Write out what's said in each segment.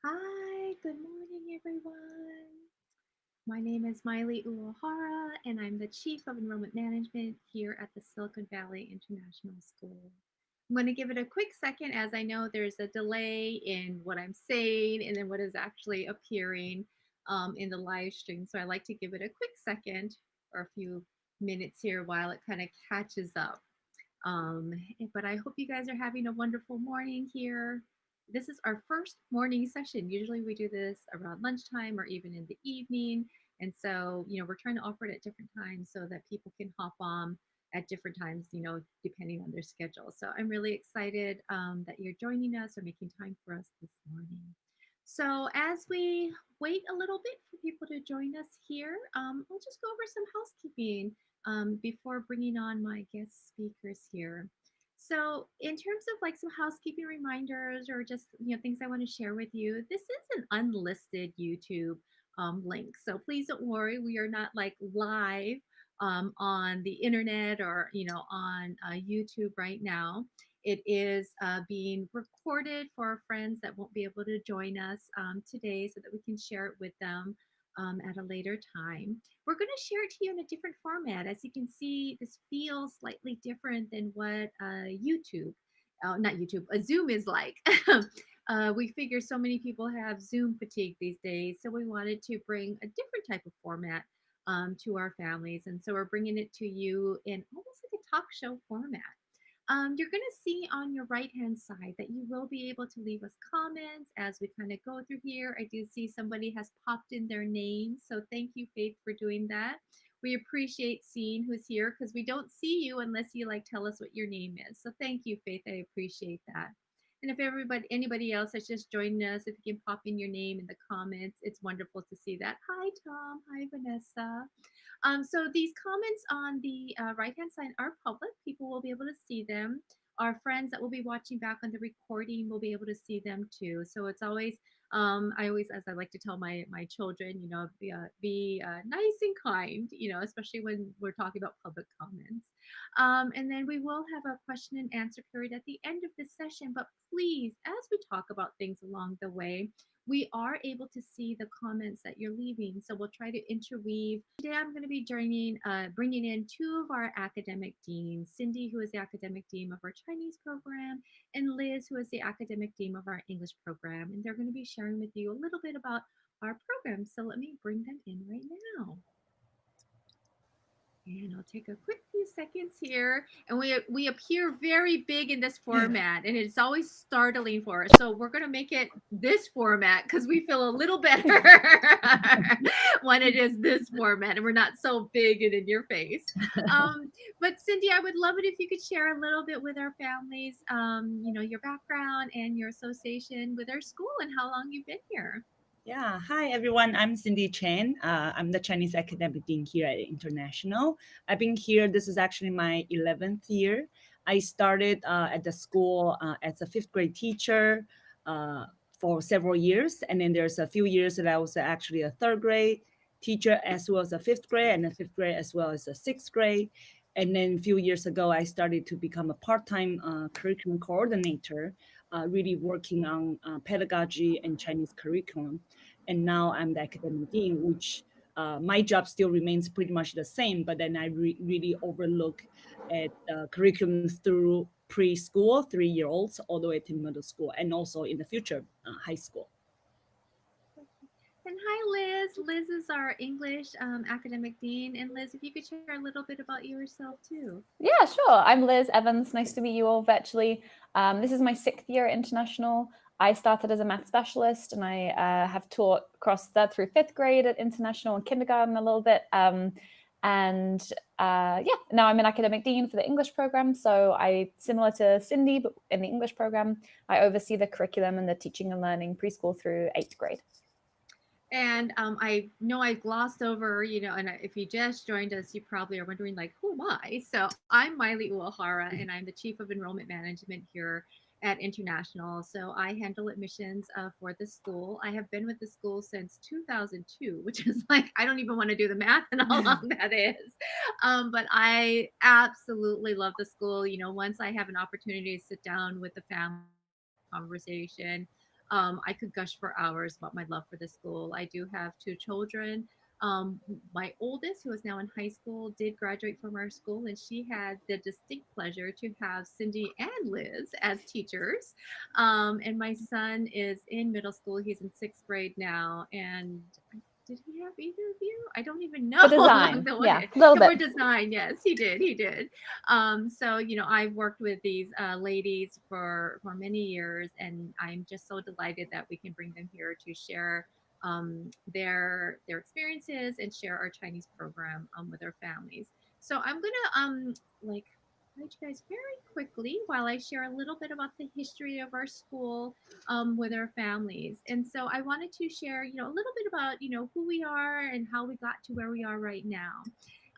Hi, good morning, everyone. My name is Miley Uehara, and I'm the Chief of Enrollment Management here at the Silicon Valley International School. I'm going to give it a quick second as I know there's a delay in what I'm saying and then what is actually appearing in the live stream. So I like to give it a quick second or a few minutes here while it kind of catches up. But I hope you guys are having a wonderful morning here. This is our first morning session. Usually we do this around lunchtime or even in the evening. And so, we're trying to offer it at different times so that people can hop on at different times, depending on their schedule. So I'm really excited that you're joining us or making time for us this morning. So as we wait a little bit for people to join us here, we'll just go over some housekeeping before bringing on my guest speakers here. So in terms of like some housekeeping reminders or just things I want to share with you, this is an unlisted YouTube link. So please don't worry, we are not like live on the internet or on YouTube right now. It is being recorded for our friends that won't be able to join us today so that we can share it with them at a later time. We're going to share it to you in a different format. As you can see, this feels slightly different than what not YouTube, a Zoom is like. We figure so many people have Zoom fatigue these days, so we wanted to bring a different type of format to our families. And so we're bringing it to you in almost like a talk show format. You're going to see on your right hand side that you will be able to leave us comments as we kind of go through here. I do see somebody has popped in their name. So thank you, Faith, for doing that. We appreciate seeing who's here because we don't see you unless you like tell us what your name is. So thank you, Faith. I appreciate that. And if anybody else has just joined us, if you can pop in your name in the comments, it's wonderful to see that. Hi, Tom. Hi, Vanessa. So these comments on the right-hand side are public. People will be able to see them. Our friends that will be watching back on the recording will be able to see them too. So it's always, I always, as I like to tell my children, be nice and kind, especially when we're talking about public comments. And then we will have a question and answer period at the end of this session. But please, as we talk about things along the way, we are able to see the comments that you're leaving. So we'll try to interweave. Today I'm going to be bringing in two of our academic deans, Cindy, who is the academic dean of our Chinese program, and Liz, who is the academic dean of our English program. And they're going to be sharing with you a little bit about our program. So let me bring them in right now. And I'll take a quick few seconds here. And we appear very big in this format, and it's always startling for us. So we're going to make it this format because we feel a little better when it is this format and we're not so big and in your face. But Cindy, I would love it if you could share a little bit with our families, your background and your association with our school and how long you've been here. Yeah, hi everyone. I'm Cindy Chen. I'm the Chinese academic dean here at International. I've been here, this is actually my 11th year. I started at the school as a fifth grade teacher for several years. And then there's a few years that I was actually a third grade teacher as well as a fifth grade and a fifth grade as well as a sixth grade. And then a few years ago, I started to become a part-time curriculum coordinator, really working on pedagogy and Chinese curriculum. And now I'm the academic dean, which my job still remains pretty much the same, but then I really overlook at curriculum through preschool, 3-year-olds, all the way to middle school, and also in the future, high school. And hi, Liz. Liz is our English academic dean. And Liz, if you could share a little bit about yourself too. Yeah, sure. I'm Liz Evans. Nice to meet you all virtually. This is my 6th year at International. I started as a math specialist, and I have taught across 3rd through 5th grade at International and kindergarten a little bit. Now I'm an academic dean for the English program. So similar to Cindy, but in the English program, I oversee the curriculum and the teaching and learning preschool through 8th grade. And I know I glossed over, and if you just joined us, you probably are wondering, like, who am I? So I'm Miley Uehara, and I'm the Chief of Enrollment Management here at International. So I handle admissions for the school. I have been with the school since 2002, which is like, I don't even want to do the math and how long that is. But I absolutely love the school. Once I have an opportunity to sit down with the family conversation, I could gush for hours about my love for the school. I do have two children. My oldest, who is now in high school, did graduate from our school, and she had the distinct pleasure to have Cindy and Liz as teachers. And my son is in middle school. He's in sixth grade now, and did he have either of you? I don't even know For along design, the yeah, way. a little Yeah, for bit. design, yes, he did. He did. So I've worked with these ladies for many years, and I'm just so delighted that we can bring them here to share their experiences and share our Chinese program with their families. So I'm gonna like guide you guys very quickly while I share a little bit about the history of our school with our families. And so I wanted to share, a little bit about, who we are and how we got to where we are right now.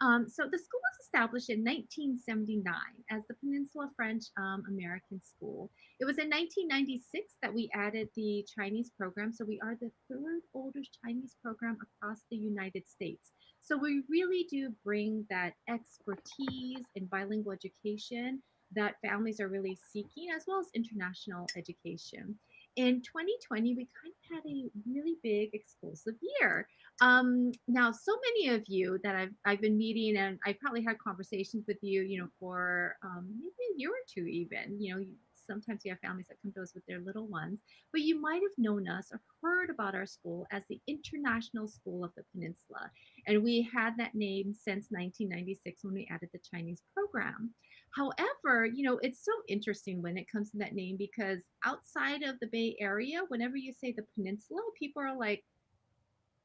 So the school was established in 1979 as the Peninsula French American School. It was in 1996 that we added the Chinese program. So we are the third oldest Chinese program across the United States. So we really do bring that expertise in bilingual education that families are really seeking, as well as international education. In 2020, we kind of had a really big explosive year. Now, so many of you that I've been meeting, and I've probably had conversations with you, for maybe a year or two, even. Sometimes we have families that come to us with their little ones, but you might have known us or heard about our school as the International School of the Peninsula, and we had that name since 1996 when we added the Chinese program. However, it's so interesting when it comes to that name because outside of the Bay Area, whenever you say the peninsula, people are like,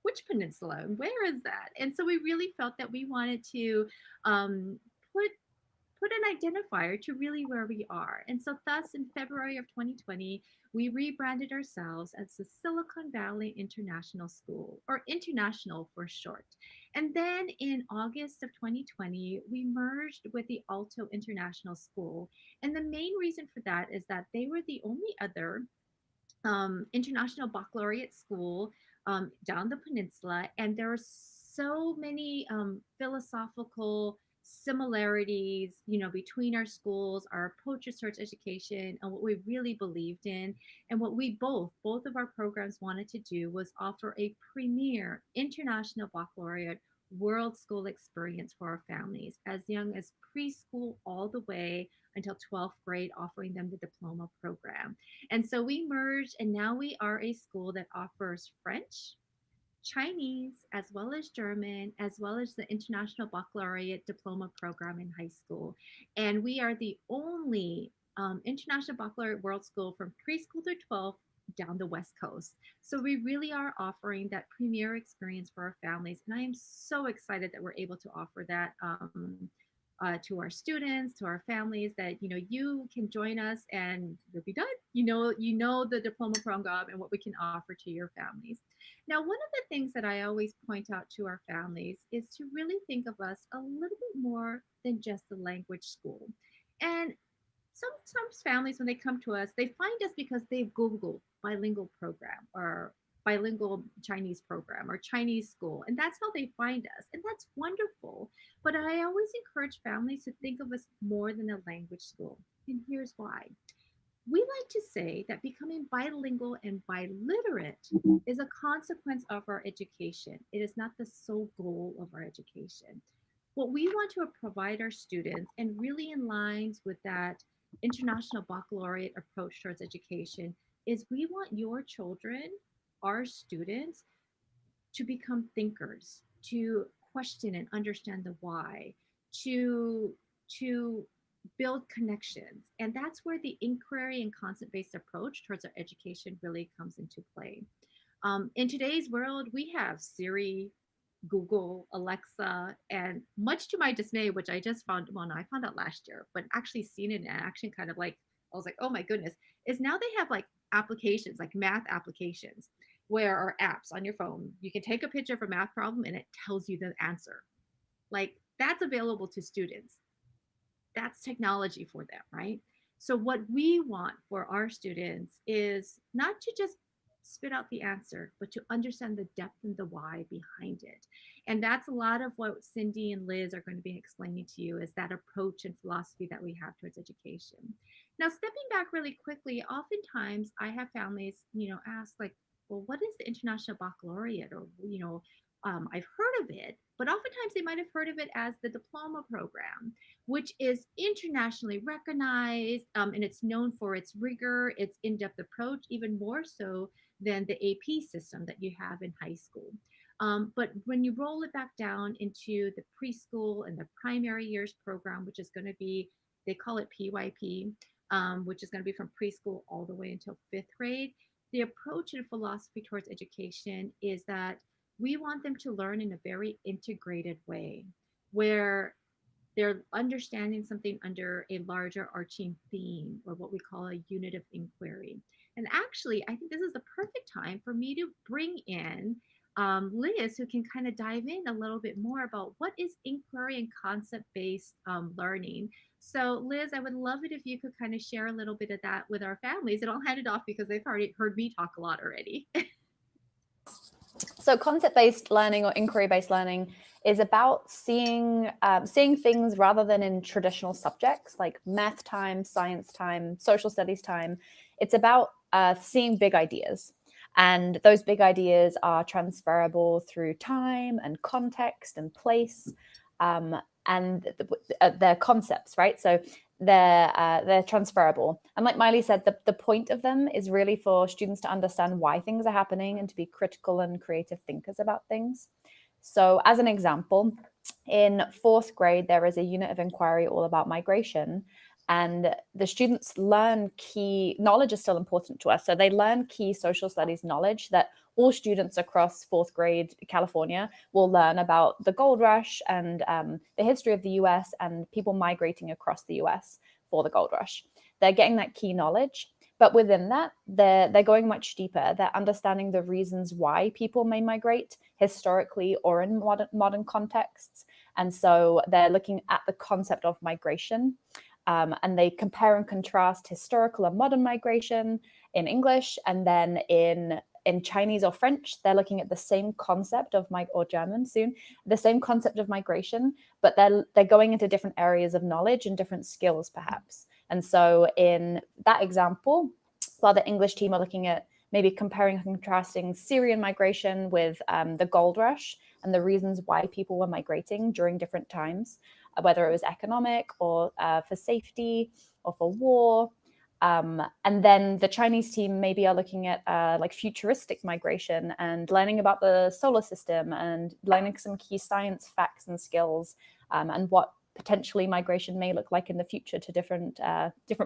which peninsula? Where is that? And so we really felt that we wanted to um, put put an identifier to really where we are. And so, thus, in February of 2020, we rebranded ourselves as the Silicon Valley International School, or International for short. And then in August of 2020, we merged with the Alto International School. And the main reason for that is that they were the only other international baccalaureate school down the peninsula, and there are so many philosophical similarities, between our schools, our approach to search education, and what we really believed in, and what we both of our programs wanted to do was offer a premier international baccalaureate world school experience for our families as young as preschool all the way until 12th grade, offering them the diploma program. And so we merged, and now we are a school that offers French, Chinese, as well as German, as well as the International Baccalaureate Diploma program in high school. And we are the only International Baccalaureate World School from preschool through 12 down the West Coast. So we really are offering that premier experience for our families. And I am so excited that we're able to offer that to our students, to our families, that you can join us and you'll be done. You know the diploma program and what we can offer to your families. Now, one of the things that I always point out to our families is to really think of us a little bit more than just a language school. And sometimes families, when they come to us, they find us because they've Googled bilingual program or bilingual Chinese program or Chinese school. And that's how they find us. And that's wonderful. But I always encourage families to think of us more than a language school. And here's why. We like to say that becoming bilingual and biliterate is a consequence of our education. It is not the sole goal of our education. What we want to provide our students, and really in lines with that international baccalaureate approach towards education, is we want your children, our students, to become thinkers, to question and understand the why, to to build connections. And that's where the inquiry and concept-based approach towards our education really comes into play. In today's world, we have Siri, Google, Alexa, and much to my dismay, which I just found, well, no, I found out last year, but actually seen it in action, kind of like, I was like, oh my goodness, is now they have like applications, like math applications, where are apps on your phone. You can take a picture of a math problem and it tells you the answer. Like that's available to students. That's technology for them, right? So what we want for our students is not to just spit out the answer, but to understand the depth and the why behind it. And that's a lot of what Cindy and Liz are going to be explaining to you, is that approach and philosophy that we have towards education. Now, stepping back really quickly, oftentimes I have families, ask like, well, what is the International Baccalaureate? Or, I've heard of it, but oftentimes they might have heard of it as the diploma program, which is internationally recognized, and it's known for its rigor, its in depth approach, even more so than the AP system that you have in high school. But when you roll it back down into the preschool and the primary years program, which is going to be, they call it PYP, which is going to be from preschool all the way until fifth grade, the approach and philosophy towards education is that we want them to learn in a very integrated way, where they're understanding something under a larger arching theme, or what we call a unit of inquiry. And actually, I think this is the perfect time for me to bring in Liz, who can kind of dive in a little bit more about what is inquiry and concept-based learning. So, Liz, I would love it if you could kind of share a little bit of that with our families, and I'll hand it off because they've already heard me talk a lot already. So concept-based learning or inquiry-based learning is about seeing things rather than in traditional subjects like math time, science time, social studies time. It's about seeing big ideas. And those big ideas are transferable through time and context and place, and their concepts, right? So they're transferable. And like Miley said, the point of them is really for students to understand why things are happening and to be critical and creative thinkers about things. So as an example, in fourth grade, there is a unit of inquiry all about migration. And the students learn key knowledge is still important to us. So they learn key social studies knowledge that all students across fourth grade California will learn about the gold rush and the history of the US and people migrating across the US for the gold rush. They're getting that key knowledge. But within that, they're going much deeper. They're understanding the reasons why people may migrate historically or in modern contexts. And so they're looking at the concept of migration. And they compare and contrast historical and modern migration in English, and then in Chinese or French, they're looking at the same concept of or German soon, the same concept of migration, but they're going into different areas of knowledge and different skills, perhaps. And so in that example, while the English team are looking at maybe comparing and contrasting Syrian migration with the gold rush and the reasons why people were migrating during different times, whether it was economic or for safety or for war. And then the Chinese team maybe are looking at like futuristic migration and learning about the solar system and learning some key science facts and skills, and what potentially migration may look like in the future to different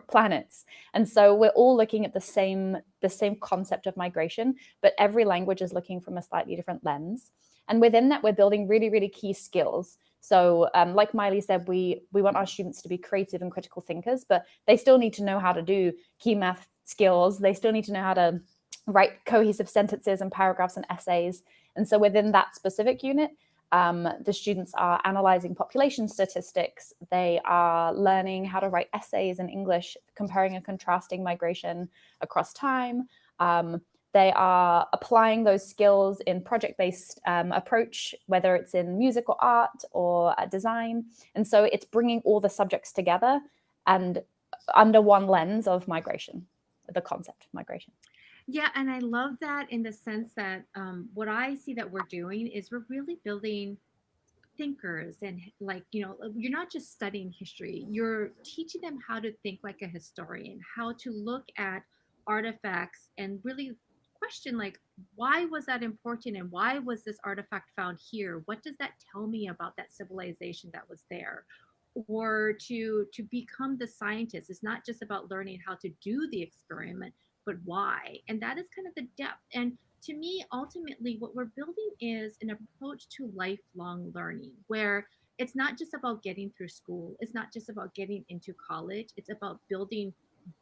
planets. And so we're all looking at the same concept of migration, but every language is looking from a slightly different lens. And within that, we're building really, really key skills. So like Miley said, we want our students to be creative and critical thinkers, but they still need to know how to do key math skills. They still need to know how to write cohesive sentences and paragraphs and essays. And so within that specific unit, the students are analyzing population statistics. They are learning how to write essays in English, comparing and contrasting migration across time. They are applying those skills in project-based approach, whether it's in music or art or design. And so it's bringing all the subjects together and under one lens of migration, the concept of migration. Yeah, and I love that in the sense that what I see that we're doing is we're really building thinkers, and like, you're not just studying history, you're teaching them how to think like a historian, how to look at artifacts and really question, like, why was that important, and why was this artifact found here? What does that tell me about that civilization that was there? Or to become the scientist, it's not just about learning how to do the experiment, but why. And that is kind of the depth. And to me, ultimately, what we're building is an approach to lifelong learning, where it's not just about getting through school, it's not just about getting into college, it's about building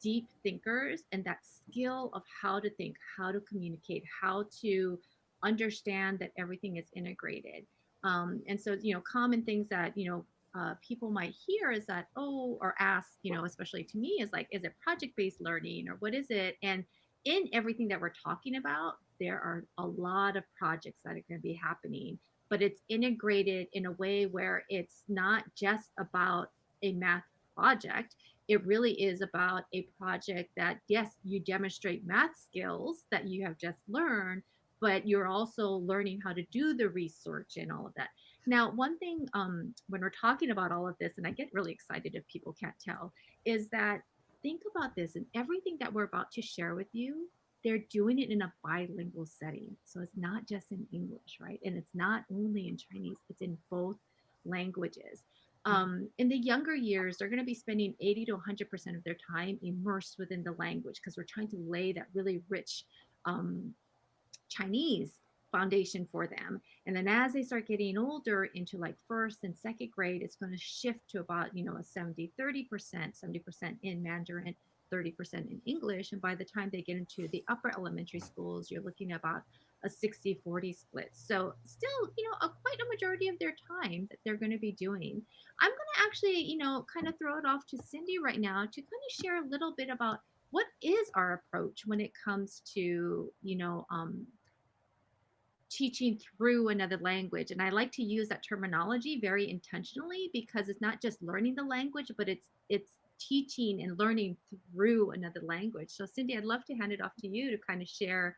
deep thinkers and that skill of how to think, how to communicate, how to understand that everything is integrated. And so, common things that, people might hear is that, oh, or ask, especially to me, is like, is it project based learning or what is it? And in everything that we're talking about, there are a lot of projects that are going to be happening, but it's integrated in a way where it's not just about a math project. It really is about a project that, yes, you demonstrate math skills that you have just learned, but you're also learning how to do the research and all of that. Now, one thing, when we're talking about all of this, and I get really excited if people can't tell, is that think about this, and everything that we're about to share with you, they're doing it in a bilingual setting. So it's not just in English, right? And it's not only in Chinese, it's in both languages. In the younger years, they're going to be spending 80 to 100% of their time immersed within the language because we're trying to lay that really rich um, Chinese foundation for them. And then as they start getting older into like first and second grade, it's going to shift to about, a 70-30%, 70% in Mandarin, 30% in English. And by the time they get into the upper elementary schools, you're looking at about a 60-40 split. So still, quite a majority of their time that they're going to be doing. I'm going to actually, kind of throw it off to Cindy right now to kind of share a little bit about what is our approach when it comes to, teaching through another language. And I like to use that terminology very intentionally because it's not just learning the language, but it's teaching and learning through another language. So Cindy, I'd love to hand it off to you to kind of share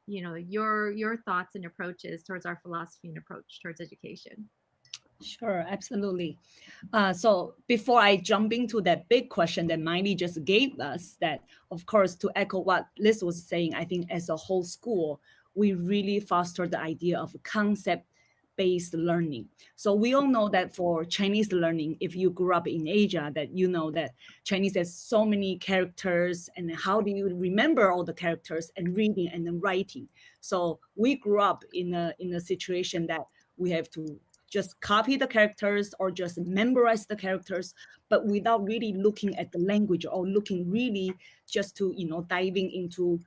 your thoughts and approaches towards our philosophy and approach towards education. Sure, absolutely. So before I jump into that big question that Miley just gave us, that of course, to echo what Liz was saying, I think as a whole school, we really foster the idea of concept-based learning. So we all know that for Chinese learning, if you grew up in Asia, that you know that Chinese has so many characters, and how do you remember all the characters and reading and then writing? So we grew up in a situation that we have to just copy the characters or just memorize the characters, but without really looking at the language or looking really just to, diving into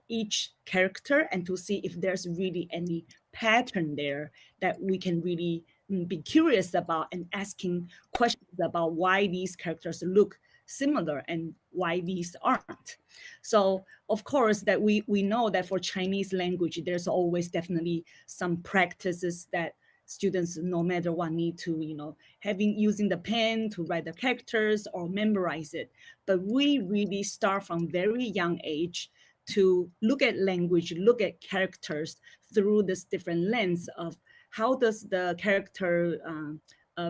each character and to see if there's really any pattern there that we can really be curious about and asking questions about why these characters look similar and why these aren't. So of course that we know that for Chinese language, there's always definitely some practices that students no matter what need to having using the pen to write the characters or memorize it. But we really start from very young age to look at language, look at characters through this different lens of how does the character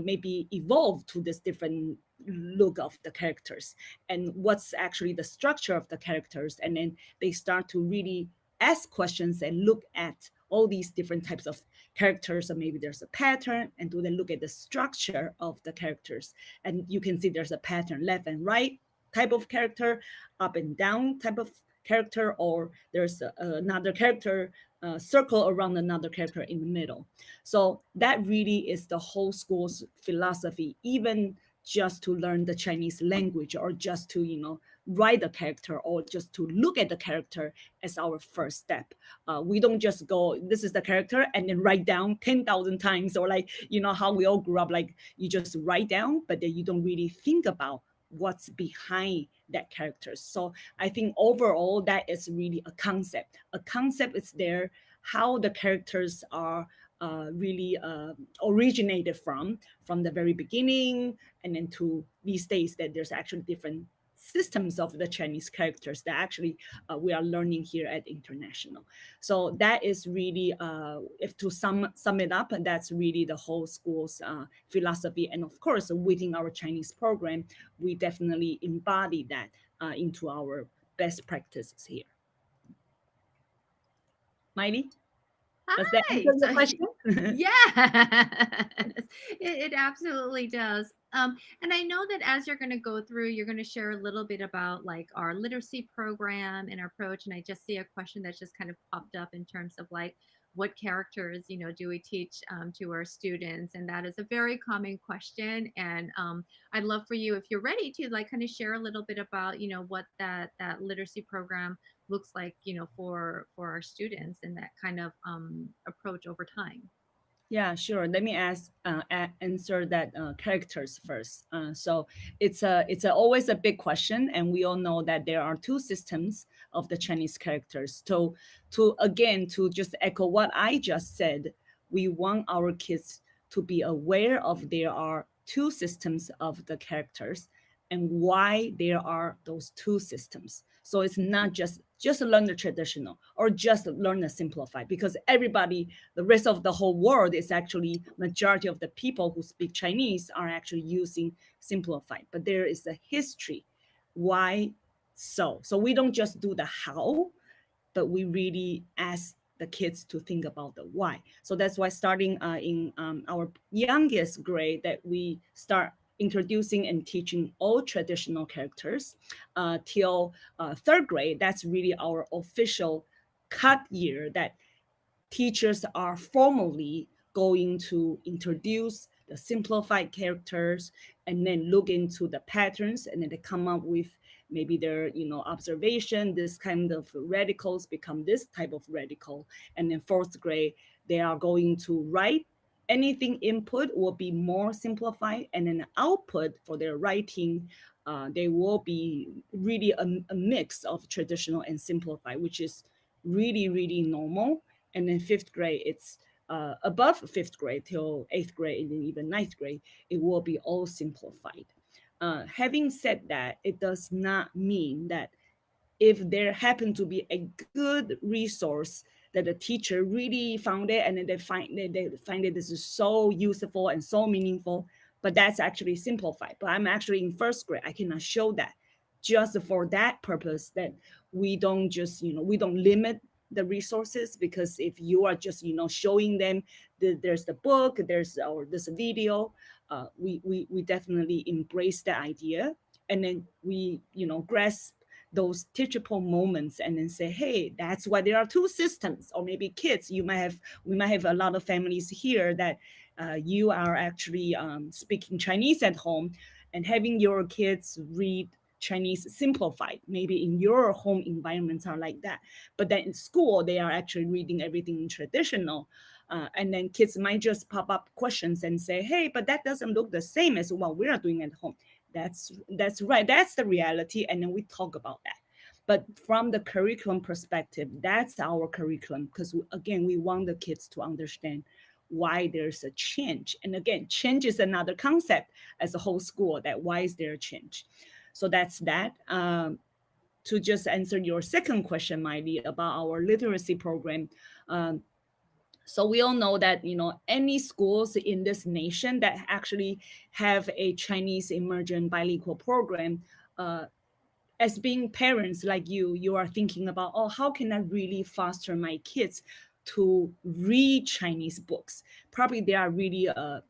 maybe evolve to this different look of the characters, and what's actually the structure of the characters. And then they start to really ask questions and look at all these different types of characters, or maybe there's a pattern, and do they look at the structure of the characters, and you can see there's a pattern, left and right type of character, up and down type of character, or there's another character circle around another character in the middle. So that really is the whole school's philosophy, even just to learn the Chinese language, or just to write the character, or just to look at the character as our first step. We don't just go, this is the character, and then write down 10,000 times, or like, how we all grew up, like you just write down, but then you don't really think about what's behind that character. So I think overall, that is really a concept. A concept is there, how the characters are really originated from the very beginning, and then to these days that there's actually different systems of the Chinese characters that actually we are learning here at International. So that is really, if to sum it up, that's really the whole school's philosophy. And of course, within our Chinese program, we definitely embody that into our best practices here. Miley, does that Hi. answer your question? Yes, it absolutely does. And I know that as you're going to go through, you're going to share a little bit about like our literacy program and our approach. And I just see a question that's just kind of popped up in terms of like, what characters, do we teach to our students? And that is a very common question. And I'd love for you, if you're ready, to like kind of share a little bit about, what that literacy program looks like, for our students and that kind of approach over time. Yeah, sure. Let me answer that characters first. So it's always a big question, and we all know that there are two systems of the Chinese characters. So to just echo what I just said, we want our kids to be aware of there are two systems of the characters and why there are those two systems. So it's not just learn the traditional or just learn the simplified, because everybody, the rest of the whole world, is actually majority of the people who speak Chinese are actually using simplified. But there is a history why. So we don't just do the how, but we really ask the kids to think about the why. So that's why starting in our youngest grade, that we start introducing and teaching all traditional characters till third grade. That's really our official cut year, that teachers are formally going to introduce the simplified characters and then look into the patterns, and then they come up with maybe their observation, this kind of radicals become this type of radical. And in fourth grade, they are going to write, anything input will be more simplified, and then output for their writing, they will be really a mix of traditional and simplified, which is really really normal. And then fifth grade, it's above fifth grade till eighth grade, and then even ninth grade, it will be all simplified. Having said that, it does not mean that if there happened to be a good resource that the teacher really found it, and then they find it this is so useful and so meaningful, but that's actually simplified. But I'm actually in first grade, I cannot show that. Just for that purpose, that we don't just we don't limit the resources, because if you are just showing them there's the book, there's or this video, we definitely embrace the idea, and then we grasp those teachable moments, and then say, hey, that's why there are two systems. Or maybe kids, we might have a lot of families here that you are actually speaking Chinese at home, and having your kids read Chinese simplified. Maybe in your home environments are like that, but then in school they are actually reading everything in traditional. And then kids might just pop up questions and say, hey, but that doesn't look the same as what we are doing at home. That's right, that's the reality, and then we talk about that. But from the curriculum perspective, that's our curriculum, because again, we want the kids to understand why there's a change. And again, change is another concept as a whole school, that why is there a change. So that's that. To just answer your second question, Miley, about our literacy program, um, so we all know that any schools in this nation that actually have a Chinese immersion bilingual program, uh, as being parents like you are thinking about, oh, how can I really foster my kids to read Chinese books? Probably they are really a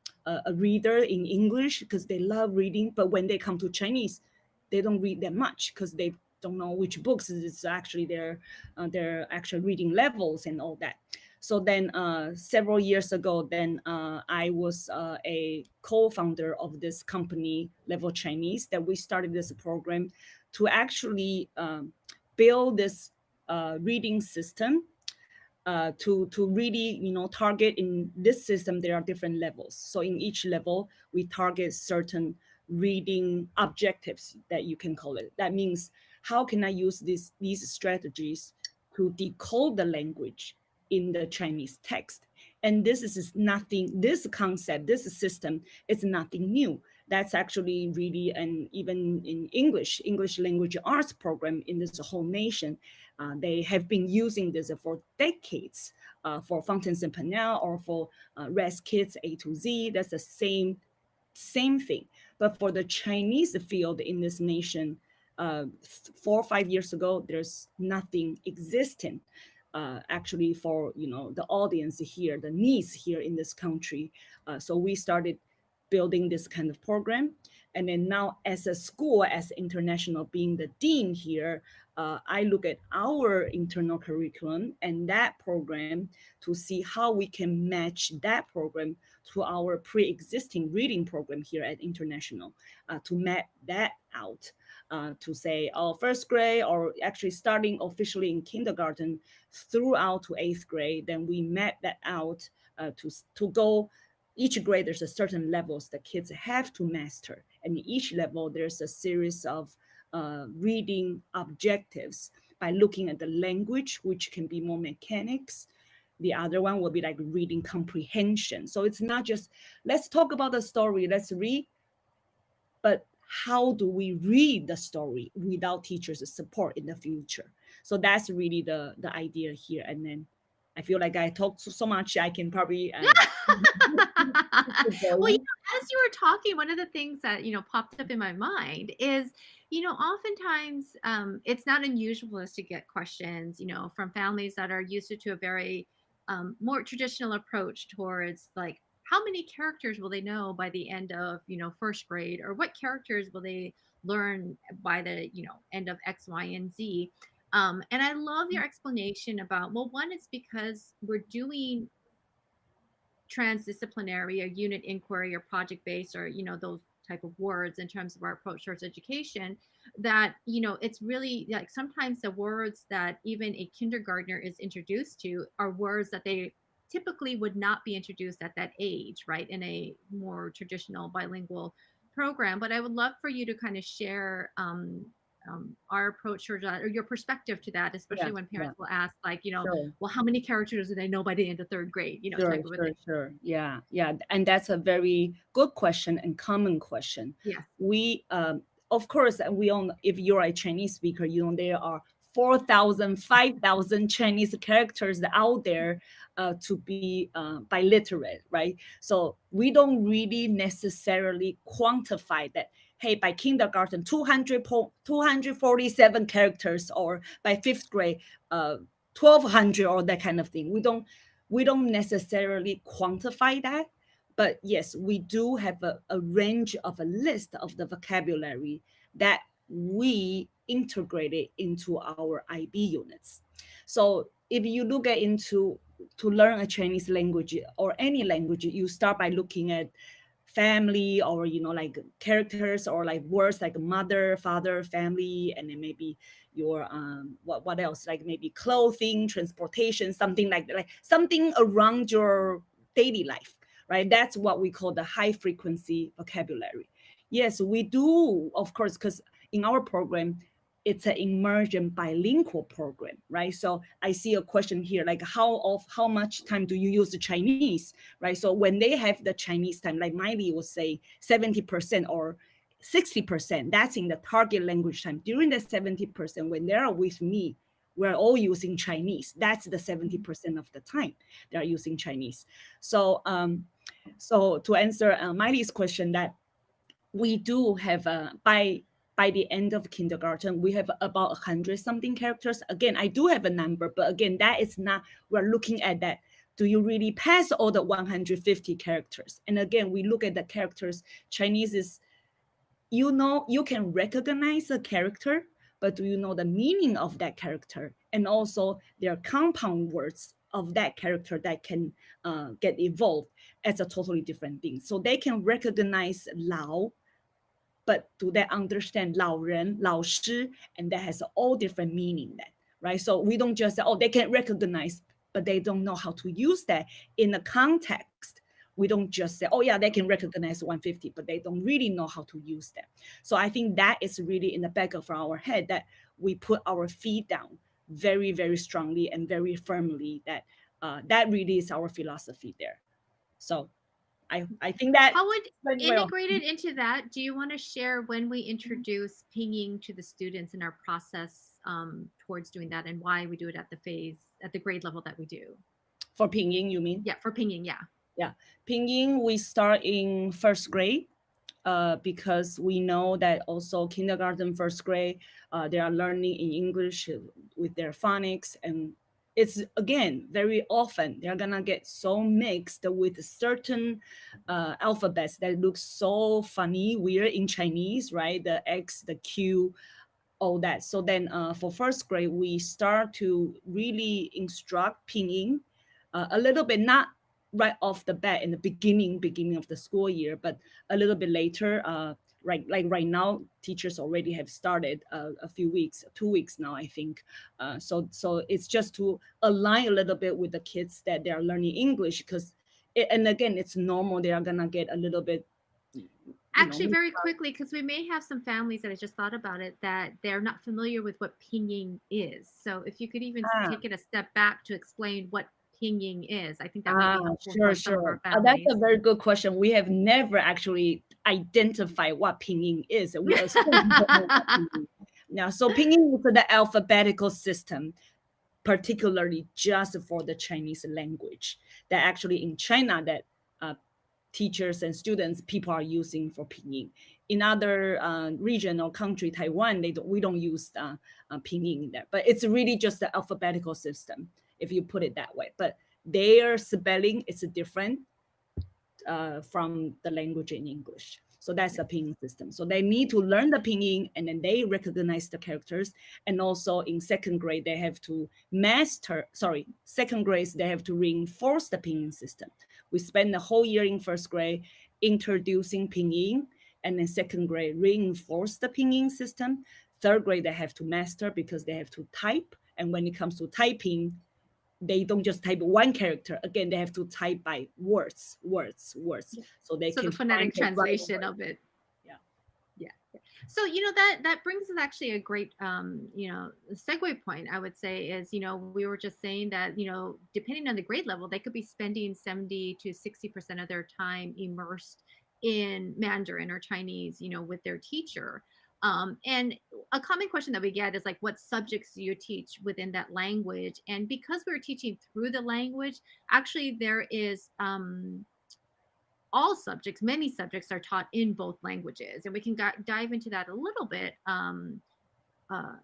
reader in English because they love reading, but when they come to Chinese, they don't read that much because they don't know which books is actually their actual reading levels and all that. So then several years ago, then I was a co-founder of this company, Level Chinese, that we started this program to actually build this reading system, to really target. In this system there are different levels, so in each level we target certain reading objectives, that you can call it. That means, how can I use these strategies to decode the language in the Chinese text? And this is nothing, this concept, this system is nothing new. That's actually really, and even in English language arts program in this whole nation, they have been using this for decades, for Fountains and Pinnell, or for Res Kids A to Z. That's the same thing. But for the Chinese field in this nation, 4 or 5 years ago, there's nothing existing. Actually, for the audience here, the needs here in this country, so we started building this kind of program. And then now, as a school, as international, being the dean here, I look at our internal curriculum and that program to see how we can match that program to our pre-existing reading program here at International, to map that out, to say, oh, first grade, or actually starting officially in kindergarten throughout to eighth grade, then we map that out to go. Each grade there's a certain levels the kids have to master, and in each level there's a series of reading objectives by looking at the language, which can be more mechanics. The other one will be like reading comprehension. So it's not just let's talk about the story, let's read, but how do we read the story without teachers' support in the future? So that's really the idea here. And then I feel like I talked so much, I can probably keep Well, going. as you were talking, one of the things that popped up in my mind is, oftentimes it's not unusual for us to get questions, from families that are used to a very more traditional approach towards like how many characters will they know by the end of first grade, or what characters will they learn by the end of X, Y, and Z. And I love your explanation about, well, one, it's because we're doing transdisciplinary or unit inquiry or project based, or those type of words in terms of our approach towards education, that it's really like sometimes the words that even a kindergartner is introduced to are words that they typically would not be introduced at that age, right, in a more traditional bilingual program. But I would love for you to kind of share our approach towards that, or your perspective to that, especially Yeah, when yeah, parents will ask, like, sure. well, how many characters do they know by the end of third grade, Sure, type of a sure, thing. sure. Yeah, yeah. And that's a very good question and common question. Yes. We, of course, we all, if you're a Chinese speaker, there are 4,000, 5,000 Chinese characters out there to be biliterate, right? So we don't really necessarily quantify that, hey, by kindergarten, 247 characters, or by fifth grade, 1,200, or that kind of thing. We don't necessarily quantify that, but yes, we do have a range of a list of the vocabulary that we integrated into our IB units. So if you look at into to learn a Chinese language or any language, you start by looking at family, or like characters, or like words like mother, father, family, and then maybe your what else, like maybe clothing, transportation, something like something around your daily life, right? That's what we call the high frequency vocabulary. Yes, we do, of course, because in our program it's an immersion bilingual program, right? So I see a question here, like how much time do you use the Chinese, right? So when they have the Chinese time, like Miley will say 70% or 60%, that's in the target language time. During the 70%, when they are with me, we're all using Chinese. That's the 70% of the time they are using Chinese. So so to answer Miley's question, that we do have by the end of kindergarten, we have about 100 something characters. Again, I do have a number, but again, that is not, we're looking at that. Do you really pass all the 150 characters? And again, we look at the characters. Chinese is, you can recognize a character, but do you know the meaning of that character? And also, there are compound words of that character that can get evolved as a totally different thing. So they can recognize Lao, but do they understand 老人, 老师, and that has all different meaning then, right? So we don't just say, oh, they can recognize, but they don't know how to use that in the context. We don't just say, oh yeah, they can recognize 150, but they don't really know how to use them. So I think that is really in the back of our head, that we put our feet down very, very strongly and very firmly, that that really is our philosophy there. So I think that How would went well. integrated into that, do you want to share when we introduce pinging to the students in our process towards doing that, and why we do it at the grade level that we do? For Pinyin, you mean? Yeah, for pinging, yeah. Yeah, Pinyin, we start in first grade because we know that also kindergarten, first grade, they are learning in English with their phonics. And it's, again, very often they're gonna get so mixed with certain alphabets that look so funny, weird in Chinese, right? The X, the Q, all that. So then for first grade, we start to really instruct pinyin a little bit, not right off the bat in the beginning of the school year, but a little bit later. Right, like right now, teachers already have started a few weeks, 2 weeks now, I think. So it's just to align a little bit with the kids that they are learning English, because and again, it's normal. They are gonna get a little bit, Actually, very quickly, because we may have some families that I just thought about it that they're not familiar with what pinging is. So if you could even take it a step back to explain what pinging is, I think that might be helpful sure, for some of our sure. That's families. a very good question. We have never actually identified what pinging is. We assume we don't know what pinging. Now, so pinging is the alphabetical system, particularly just for the Chinese language. That actually in China, that teachers and students, people are using for pinging. In other region or country, Taiwan, we don't use pinging in there. But it's really just the alphabetical system, if you put it that way. But their spelling is different from the language in English. So that's the pinging system. So they need to learn the pinging, and then they recognize the characters. And also in second grade, they have to second grade, they have to reinforce the pinging system. We spend the whole year in first grade introducing pinging, and then second grade reinforce the pinging system. Third grade, they have to master because they have to type. And when it comes to typing, they don't just type one character. Again, they have to type by words. Yeah. So they So can the phonetic find the right translation word. of it. Yeah. Yeah. So that brings us actually a great segue point, I would say, is we were just saying that depending on the grade level, they could be spending 70 to 60% of their time immersed in Mandarin or Chinese with their teacher. And a common question that we get is like, what subjects do you teach within that language? And because we're teaching through the language, actually there is all subjects, many subjects are taught in both languages, and we can dive into that a little bit.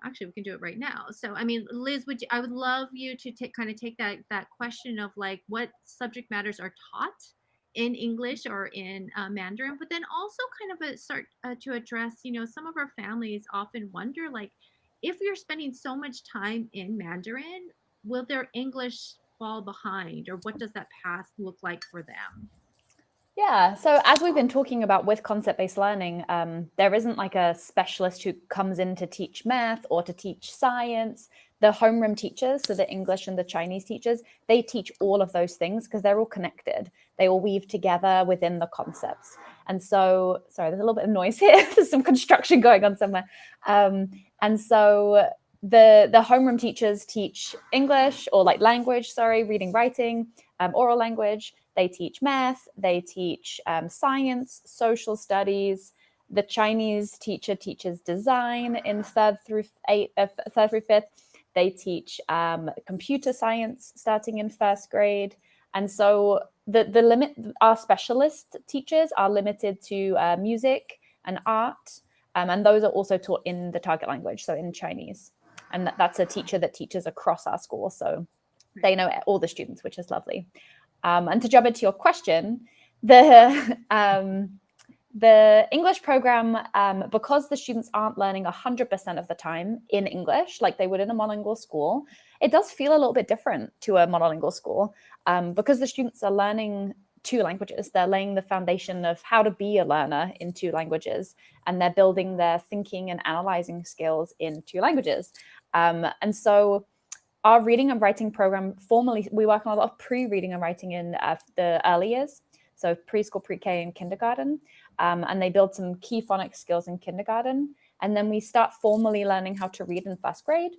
Actually, we can do it right now. So, I mean, Liz, I would love you to take that question of like what subject matters are taught in English or in Mandarin, but then also kind of start to address, some of our families often wonder, like, if you're spending so much time in Mandarin, will their English fall behind, or what does that path look like for them? Yeah, so as we've been talking about with concept-based learning, there isn't like a specialist who comes in to teach math or to teach science. The homeroom teachers, so the English and the Chinese teachers, they teach all of those things because they're all connected. They all weave together within the concepts. And so, sorry, there's a little bit of noise here. There's some construction going on somewhere. And so the homeroom teachers teach English or like language, reading, writing, oral language. They teach math, they teach science, social studies. The Chinese teacher teaches design in third through fifth. They teach computer science starting in first grade. And so our specialist teachers are limited to music and art. And those are also taught in the target language, so in Chinese. And that's a teacher that teaches across our school. So they know all the students, which is lovely. And to jump into your question, the English program, because the students aren't learning 100% of the time in English like they would in a monolingual school, it does feel a little bit different to a monolingual school because the students are learning two languages. They're laying the foundation of how to be a learner in two languages, and they're building their thinking and analyzing skills in two languages. And so our reading and writing program, formally, we work on a lot of pre-reading and writing in the early years, so preschool, pre-K, and kindergarten. And they build some key phonics skills in kindergarten. And then we start formally learning how to read in first grade.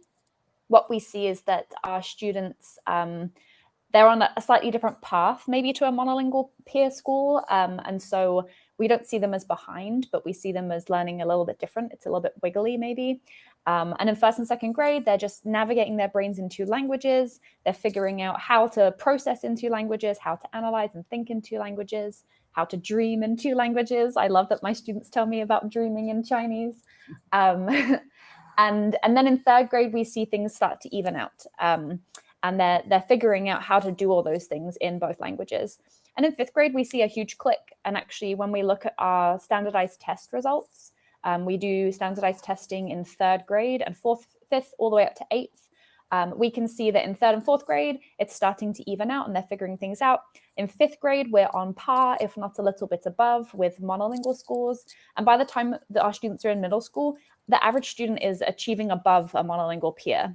What we see is that our students, they're on a slightly different path, maybe to a monolingual peer school. And so we don't see them as behind, but we see them as learning a little bit different. It's a little bit wiggly, maybe. And in first and second grade, they're just navigating their brains in two languages. They're figuring out how to process in two languages, how to analyze and think in two languages, how to dream in two languages. I love that my students tell me about dreaming in Chinese. And then in third grade, we see things start to even out. And they're figuring out how to do all those things in both languages. And in fifth grade, we see a huge click. And actually, when we look at our standardized test results, we do standardized testing in third grade and fourth, fifth, all the way up to eighth. We can see that in third and fourth grade, it's starting to even out and they're figuring things out. In fifth grade, we're on par, if not a little bit above, with monolingual schools. And by the time that our students are in middle school, the average student is achieving above a monolingual peer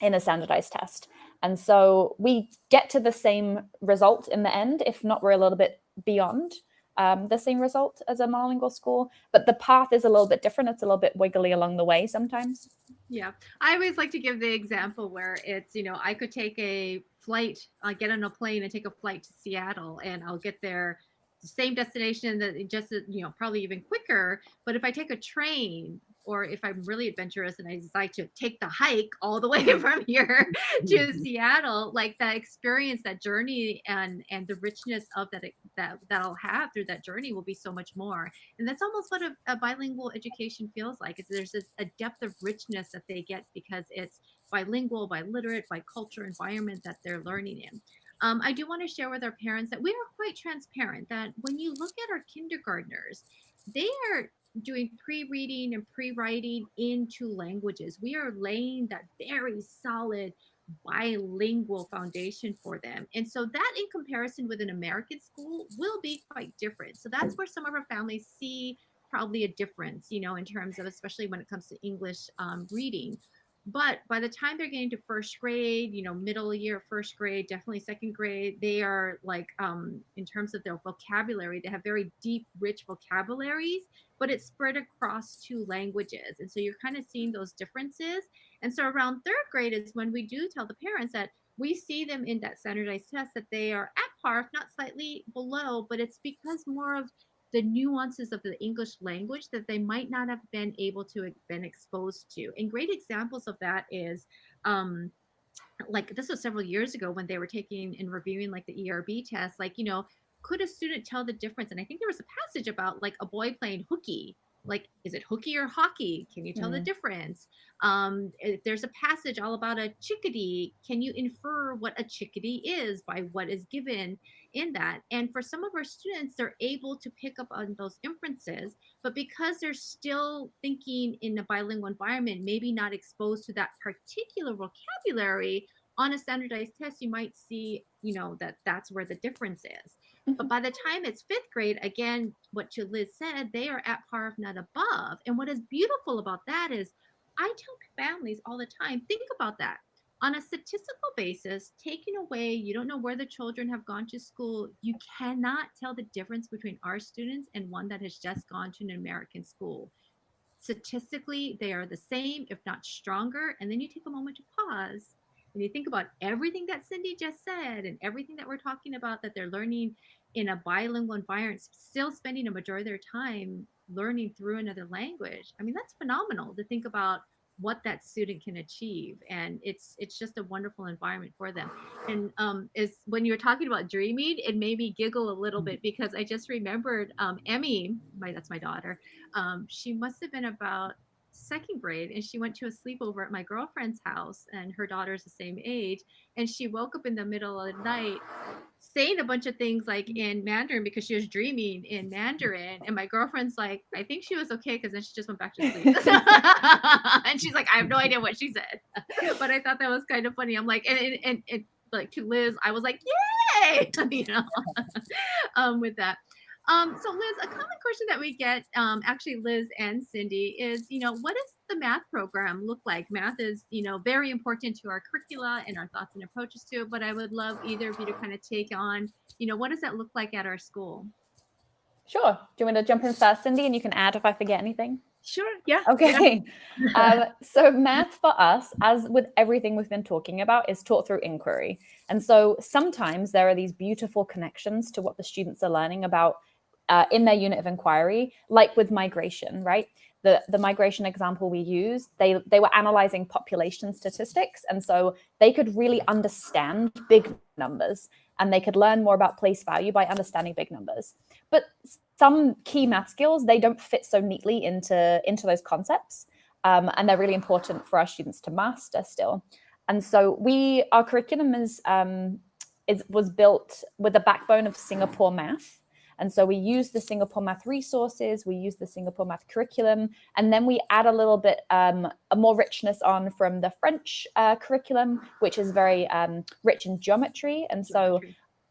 in a standardized test. And so we get to the same result in the end, if not we're a little bit beyond the same result as a monolingual school, but the path is a little bit different. It's a little bit wiggly along the way sometimes. Yeah, I always like to give the example where it's, I could take a flight, get on a plane and take a flight to Seattle, and I'll get there the same destination that just, probably even quicker. But if I take a train, or if I'm really adventurous and I decide to take the hike all the way from here to Seattle, like that experience, that journey, and the richness of that I'll have through that journey will be so much more. And that's almost what a bilingual education feels like. Is there's a depth of richness that they get because it's bilingual, biliterate, bicultural environment that they're learning in. I do want to share with our parents that we are quite transparent that when you look at our kindergartners, they are doing pre-reading and pre-writing in 2 languages. We are laying that very solid bilingual foundation for them. And so that in comparison with an American school will be quite different. So that's where some of our families see probably a difference, in terms of, especially when it comes to English reading. But by the time they're getting to first grade, middle year, first grade, definitely second grade, they are like, in terms of their vocabulary, they have very deep, rich vocabularies, but it's spread across 2 languages. And so you're kind of seeing those differences. And so around third grade is when we do tell the parents that we see them in that standardized test that they are at par, if not slightly below, but it's because more of the nuances of the English language that they might not have been able to have been exposed to. And great examples of that is like this was several years ago when they were taking and reviewing like the ERB test, like, could a student tell the difference? And I think there was a passage about like a boy playing hooky. Like, is it hooky or hockey? Can you tell the difference? There's a passage all about a chickadee. Can you infer what a chickadee is by what is given in that? And for some of our students, they're able to pick up on those inferences, but because they're still thinking in a bilingual environment, maybe not exposed to that particular vocabulary on a standardized test, you might see, that's where the difference is. But by the time it's fifth grade, again, what Liz said, they are at par, if not above. And what is beautiful about that is I tell families all the time, think about that. On a statistical basis, taking away, you don't know where the children have gone to school, you cannot tell the difference between our students and one that has just gone to an American school. Statistically, they are the same, if not stronger. And then you take a moment to pause and you think about everything that Cindy just said and everything that we're talking about that they're learning in a bilingual environment, still spending a majority of their time learning through another language. I mean, that's phenomenal to think about what that student can achieve, and it's just a wonderful environment for them. And is when you were talking about dreaming, it made me giggle a little bit because I just remembered Emmy, that's my daughter. She must have been about second grade, and she went to a sleepover at my girlfriend's house, and her daughter's the same age, and she woke up in the middle of the night saying a bunch of things like in Mandarin because she was dreaming in Mandarin. And my girlfriend's like, I think she was okay because then she just went back to sleep. And she's like, I have no idea what she said. But I thought that was kind of funny. I'm like, and like to Liz, I was like, yay, with that. So Liz, a common question that we get, actually Liz and Cindy, is, what does the math program look like? Math is, very important to our curricula and our thoughts and approaches to it, but I would love either of you to kind of take on, what does that look like at our school? Sure. Do you want to jump in first, Cindy, and you can add if I forget anything? Sure. Yeah. Okay. Yeah. So math for us, as with everything we've been talking about, is taught through inquiry. And so sometimes there are these beautiful connections to what the students are learning about in their unit of inquiry, like with migration, right? The migration example we used, they were analyzing population statistics. And so they could really understand big numbers, and they could learn more about place value by understanding big numbers. But some key math skills, they don't fit so neatly into those concepts. And they're really important for our students to master still. And so our curriculum was built with the backbone of Singapore math. And so we use the Singapore math resources, we use the Singapore math curriculum, and then we add a little bit more richness on from the French curriculum, which is very rich in geometry. And so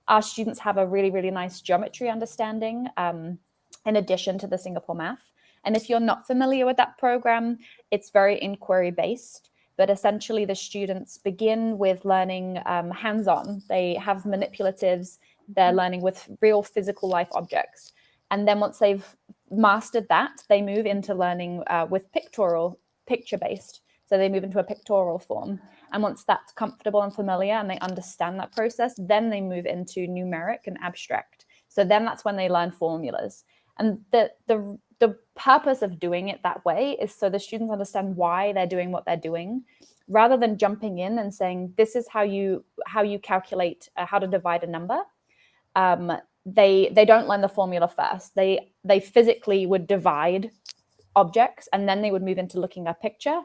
our students have a really, really nice geometry understanding in addition to the Singapore math. And if you're not familiar with that program, it's very inquiry based. but essentially the students begin with learning hands-on. They have manipulatives, they're learning with real physical life objects. And then once they've mastered that, they move into learning with picture-based. So they move into a pictorial form. And once that's comfortable and familiar and they understand that process, then they move into numeric and abstract. So then that's when they learn formulas. And the purpose of doing it that way is so the students understand why they're doing what they're doing, rather than jumping in and saying, this is how you calculate how to divide a number. They don't learn the formula first. They physically would divide objects, and then they would move into looking at a picture,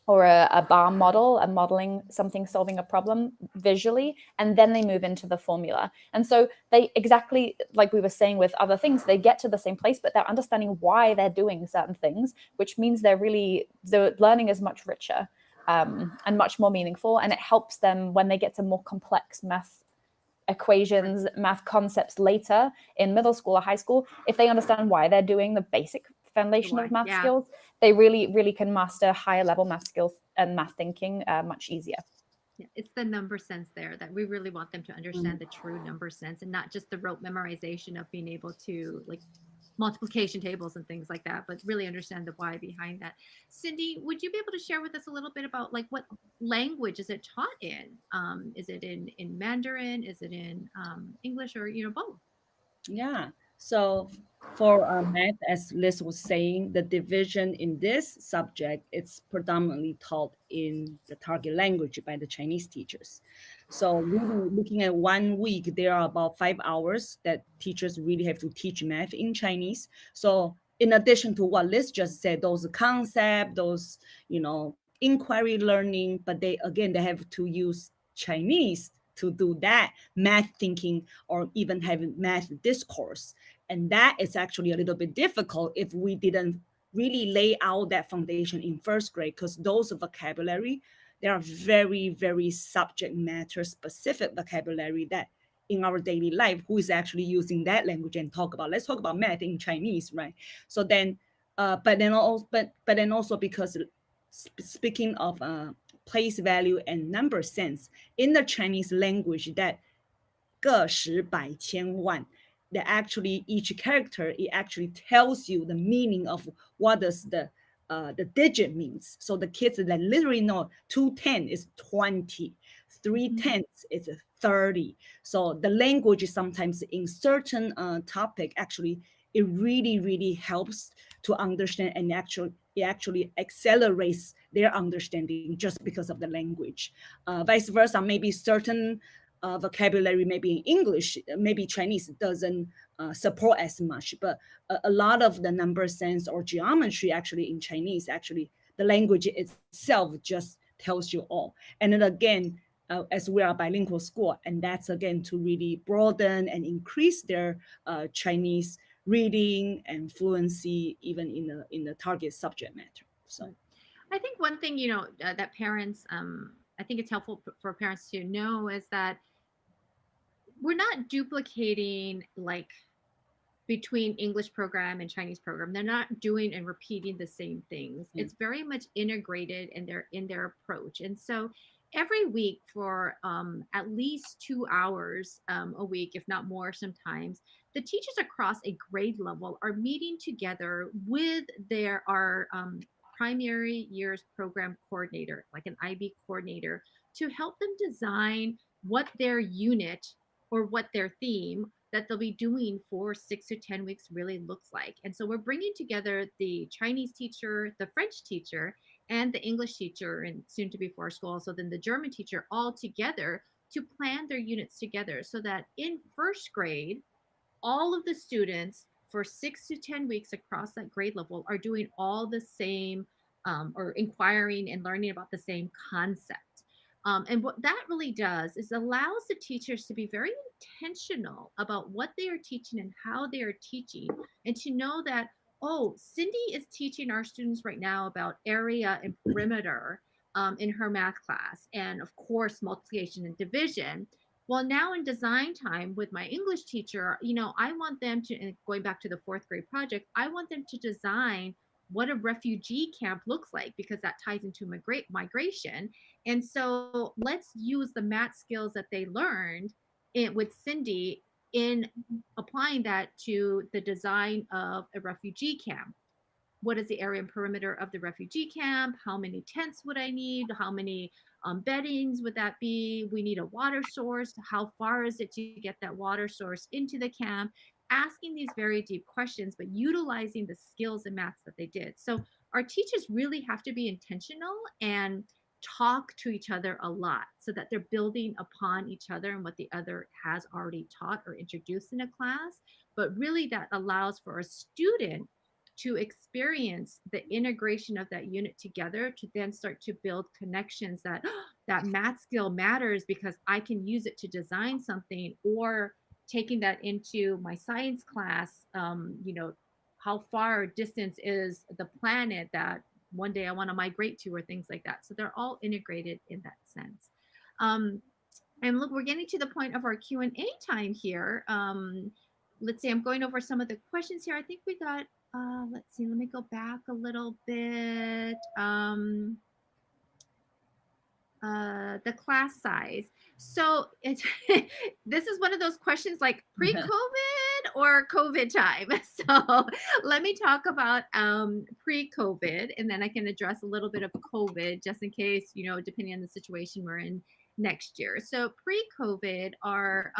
or a bar model, and modeling something, solving a problem visually, and then they move into the formula. And so they, exactly like we were saying with other things, they get to the same place, but they're understanding why they're doing certain things, which means the learning is much richer and much more meaningful, and it helps them when they get to more complex math equations, math concepts later in middle school or high school. If they understand why they're doing the basic foundation of math skills, they really can master higher level math skills and math thinking much easier. Yeah, it's the number sense there that we really want them to understand the true number sense, and not just the rote memorization of being able to like multiplication tables and things like that, but really understand the why behind that. Cindy, would you be able to share with us a little bit about like what language is it taught in? Is it in Mandarin? Is it in English, or both? Yeah. So for math, as Liz was saying, the division in this subject, it's predominantly taught in the target language by the Chinese teachers. So really looking at 1 week, there are about 5 hours that teachers really have to teach math in Chinese. So in addition to what Liz just said, those concept, those, inquiry learning, but they have to use Chinese to do that math thinking or even having math discourse. And that is actually a little bit difficult if we didn't really lay out that foundation in first grade, because those vocabulary, they are very, very subject matter specific vocabulary that in our daily life, who is actually using that language and let's talk about math in Chinese, right? So then, but then also because speaking of place value and number sense in the Chinese language, that 个十百千万, that actually each character, it actually tells you the meaning of what does the digit means. So the kids that literally know 210 is 20, 3 tenths is 30. So the language is sometimes in certain topic, actually it really helps to understand, and it actually accelerates their understanding just because of the language. Vice versa, maybe certain vocabulary, maybe in English, maybe Chinese doesn't support as much, but a lot of the number sense or geometry actually in Chinese, actually the language itself just tells you all. And then again, as we are a bilingual school, and that's again to really broaden and increase their Chinese reading and fluency, even in the target subject matter. So I think one thing that parents, I think it's helpful for parents to know is that we're not duplicating like between English program and Chinese program. They're not doing and repeating the same things. Yeah. It's very much integrated in their approach. And so every week for at least 2 hours a week, if not more sometimes, the teachers across a grade level are meeting together with our primary years program coordinator, like an IB coordinator, to help them design what their unit or what their theme that they'll be doing for 6 to 10 weeks really looks like. And so we're bringing together the Chinese teacher, the French teacher, and the English teacher, and soon to be for school, so then the German teacher, all together to plan their units together, so that in first grade, all of the students for 6 to 10 weeks across that grade level are doing all the same, or inquiring and learning about the same concept. And what that really does is allows the teachers to be very intentional about what they are teaching and how they are teaching, and to know that, oh, Cindy is teaching our students right now about area and perimeter in her math class, and of course, multiplication and division. Well, now in design time with my English teacher, I want them to, and going back to the fourth grade project, I want them to design what a refugee camp looks like, because that ties into migration. And so let's use the math skills that they learned with Cindy in applying that to the design of a refugee camp. What is the area and perimeter of the refugee camp? How many tents would I need? How many beddings would that be? We need a water source. How far is it to get that water source into the camp? Asking these very deep questions, but utilizing the skills and maths that they did. So our teachers really have to be intentional and talk to each other a lot, so that they're building upon each other and what the other has already taught or introduced in a class. But really, that allows for a student to experience the integration of that unit together, to then start to build connections that that math skill matters because I can use it to design something, or taking that into my science class. How far distance is the planet that one day I want to migrate to, or things like that. So they're all integrated in that sense. And look, we're getting to the point of our Q&A time here. Let's see, I'm going over some of the questions here. I think we got, let's see, let me go back a little bit. The class size. So it's this is one of those questions like pre-COVID or COVID time. So let me talk about pre-COVID, and then I can address a little bit of COVID, just in case, depending on the situation we're in next year. So pre-COVID, our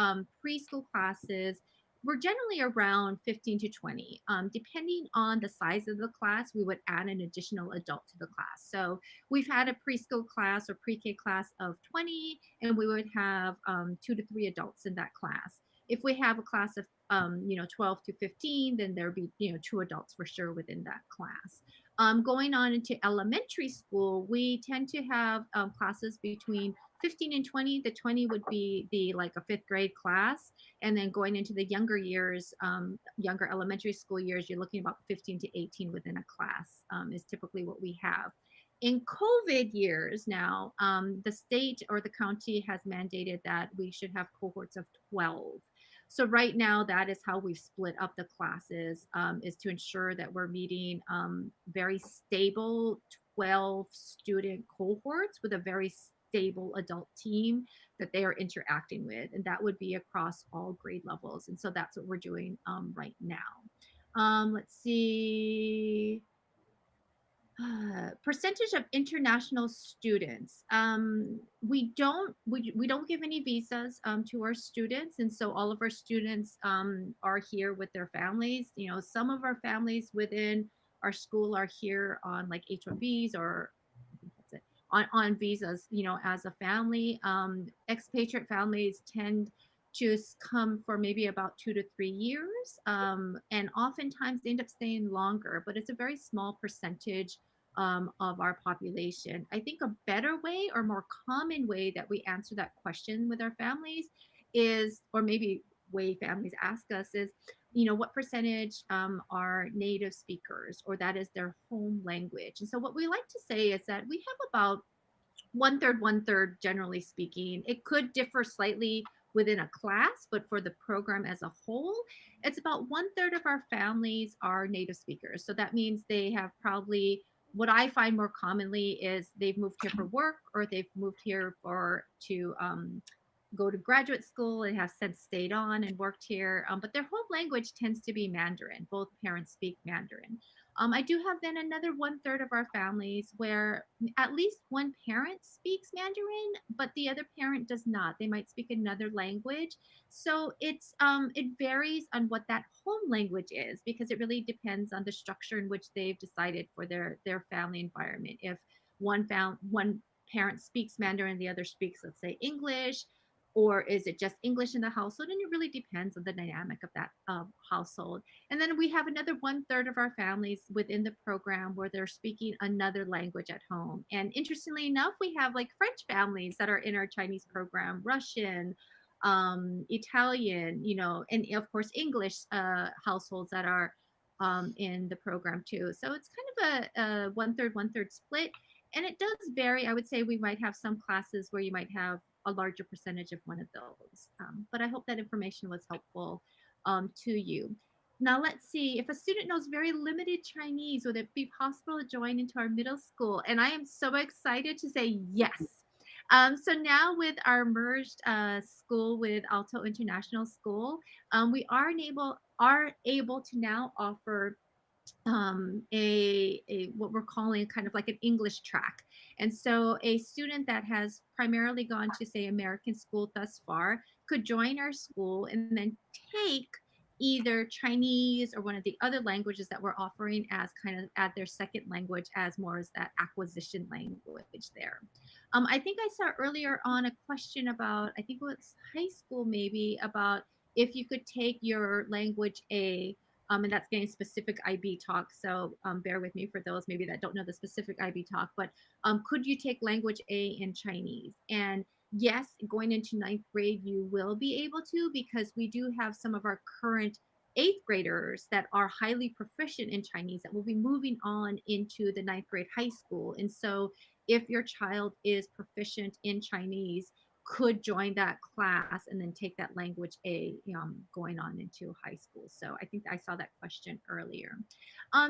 preschool classes were generally around 15 to 20. Depending on the size of the class, we would add an additional adult to the class. So we've had a preschool class or pre-K class of 20, and we would have 2 to 3 adults in that class. If we have a class of 12 to 15, then there'd be 2 adults for sure within that class. Going on into elementary school, we tend to have classes between 15 and 20. The 20 would be like a 5th grade class, and then going into the younger years, younger elementary school years, you're looking about 15 to 18 within a class, is typically what we have. In COVID years now, the state or the county has mandated that we should have cohorts of 12. So right now, that is how we've split up the classes, is to ensure that we're meeting very stable 12 student cohorts with a very stable adult team that they are interacting with. And that would be across all grade levels. And so that's what we're doing right now. Let's see. Percentage of international students. We don't give any visas to our students, and so all of our students are here with their families. Some of our families within our school are here on like H-1Bs, or I think that's it, on visas. As a family, expatriate families tend to come for maybe about 2 to 3 years, and oftentimes they end up staying longer, but it's a very small percentage of our population. I think a better way or more common way that we answer that question with our families is, or maybe way families ask us is, what percentage are native speakers, or that is their home language. And so what we like to say is that we have about one third, generally speaking. It could differ slightly within a class, but for the program as a whole, it's about 1/3 of our families are native speakers. So that means they have probably, what I find more commonly is they've moved here for work, or they've moved here to go to graduate school and have since stayed on and worked here. But their home language tends to be Mandarin. Both parents speak Mandarin. I do have then another 1/3 of our families where at least one parent speaks Mandarin, but the other parent does not. They might speak another language. So it varies on what that home language is, because it really depends on the structure in which they've decided for their family environment. If one parent speaks Mandarin, the other speaks, let's say, English, or is it just English in the household? And it really depends on the dynamic of that household. And then we have another 1/3 of our families within the program where they're speaking another language at home. And interestingly enough, we have like French families that are in our Chinese program, Russian, Italian, and of course English households that are in the program too. So it's kind of a 1/3, 1/3 split. And it does vary. I would say we might have some classes where you might have a larger percentage of one of those. But I hope that information was helpful to you. Now let's see. If a student knows very limited Chinese, would it be possible to join into our middle school? And I am so excited to say yes. So now with our merged school with Alto International School, we are able to now offer a what we're calling kind of like an English track. And so a student that has primarily gone to say American school thus far could join our school and then take either Chinese or one of the other languages that we're offering as kind of add their second language as more as that acquisition language there. I think I saw earlier on a question about, I think it was high school maybe, about if you could take your language A, and that's getting specific IB talk. So bear with me for those maybe that don't know the specific IB talk. But could you take language A in Chinese? And yes, going into ninth grade, you will be able to, because we do have some of our current eighth graders that are highly proficient in Chinese that will be moving on into the ninth grade high school. And so if your child is proficient in Chinese, could join that class and then take that language A going on into high school. So I think I saw that question earlier.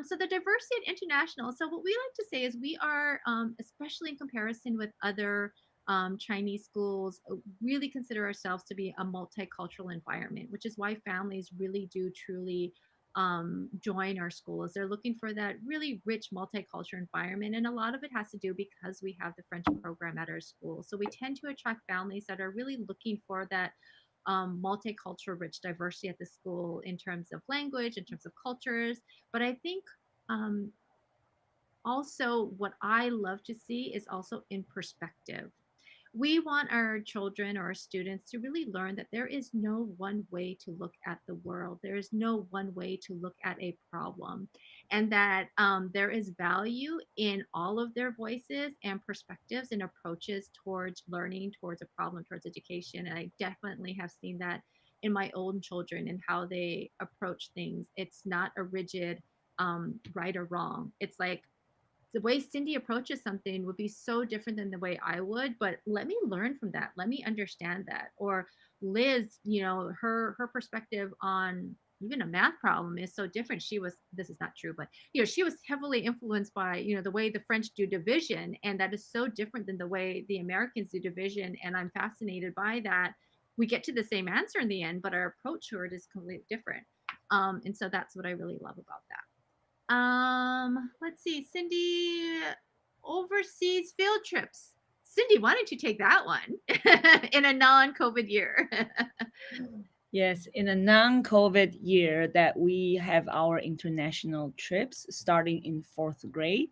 So the diversity at international. So what we like to say is we are, especially in comparison with other Chinese schools, really consider ourselves to be a multicultural environment, which is why families really do truly join our schools. They're looking for that really rich multicultural environment. And a lot of it has to do because we have the French program at our school. So we tend to attract families that are really looking for that multicultural rich diversity at the school in terms of language, in terms of cultures. But I think um, also what I love to see is also in perspective. We want our children or our students to really learn that there is no one way to look at the world. There is no one way to look at a problem, and that there is value in all of their voices and perspectives and approaches towards learning, towards a problem, towards education. And I definitely have seen that in my own children and how they approach things. It's not a rigid right or wrong. It's like the way Cindy approaches something would be so different than the way I would, but let me learn from that. Let me understand that. Or Liz, her perspective on even a math problem is so different. This is not true, but she was heavily influenced by, the way the French do division, and that is so different than the way the Americans do division, and I'm fascinated by that. We get to the same answer in the end, but our approach to it is completely different. And so that's what I really love about that. Let's see, Cindy, overseas field trips. Cindy, why don't you take that one in a non-COVID year? Yes, in a non-COVID year that we have our international trips starting in fourth grade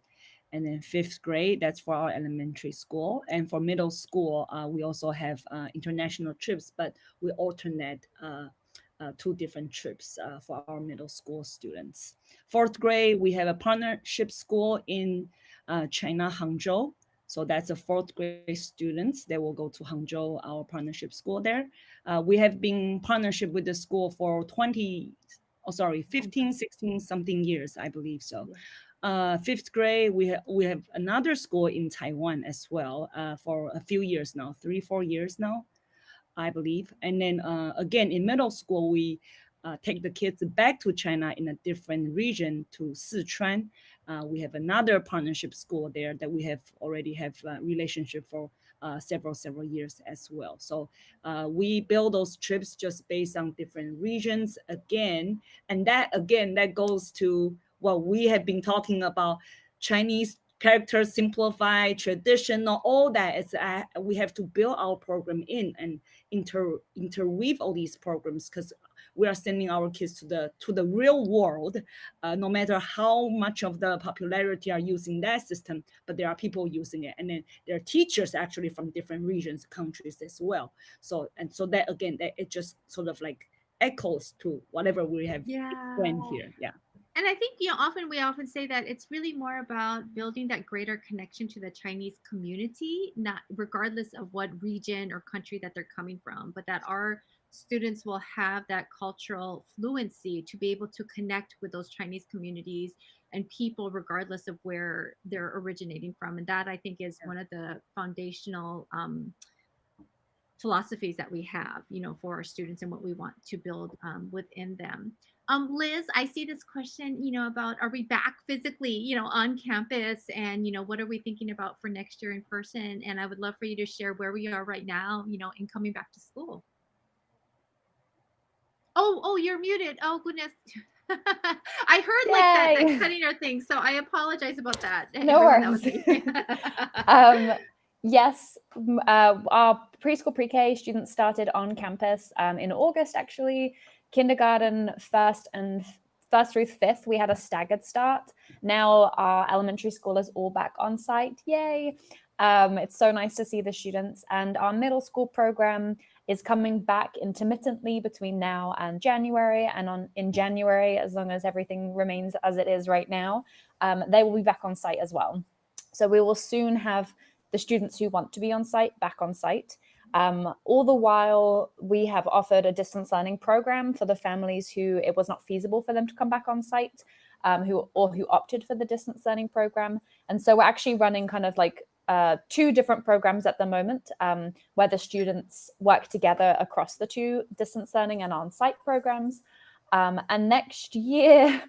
and then fifth grade. That's for our elementary school. And for middle school, we also have international trips, but we alternate two different trips for our middle school students. Fourth grade, we have a partnership school in China, Hangzhou. So that's a fourth grade students. They will go to Hangzhou, our partnership school there. We have been partnership with the school for 15, 16 something years, I believe so. Fifth grade, we have another school in Taiwan as well for a few years now, 3-4 years now, I believe. And then again, in middle school, we take the kids back to China in a different region to Sichuan. We have another partnership school there that we have already have relationship for several years as well. So we build those trips just based on different regions again, and that goes to what we have been talking about: Chinese character simplify, traditional, all that is we have to build our program in and interweave all these programs, because we are sending our kids to the real world. No matter how much of the popularity are using that system, but there are people using it, and then there are teachers actually from different regions, countries as well. So that again, that it just sort of like echoes to whatever we have Yeah. explained here. Yeah. And I think, we often say that it's really more about building that greater connection to the Chinese community, not regardless of what region or country that they're coming from, but that our students will have that cultural fluency to be able to connect with those Chinese communities and people, regardless of where they're originating from. And that, I think, is one of the foundational philosophies that we have, for our students and what we want to build within them. Liz, I see this question, about are we back physically, on campus, and what are we thinking about for next year in person? And I would love for you to share where we are right now, in coming back to school. Oh, you're muted. Oh goodness. I heard like that Yay! cutting or thing, so I apologize about that, No everyone that was worries. listening. Yes, our preschool pre-K students started on campus in August, actually. Kindergarten first through fifth, we had a staggered start. Now our elementary school is all back on site. Yay! It's so nice to see the students. And our middle school program is coming back intermittently between now and January. And in January, as long as everything remains as it is right now, they will be back on site as well. So we will soon have the students who want to be on site back on site. All the while, we have offered a distance learning program for the families who it was not feasible for them to come back on site, who opted for the distance learning program. And so we're actually running kind of like two different programs at the moment, where the students work together across the two distance learning and on-site programs. And next year,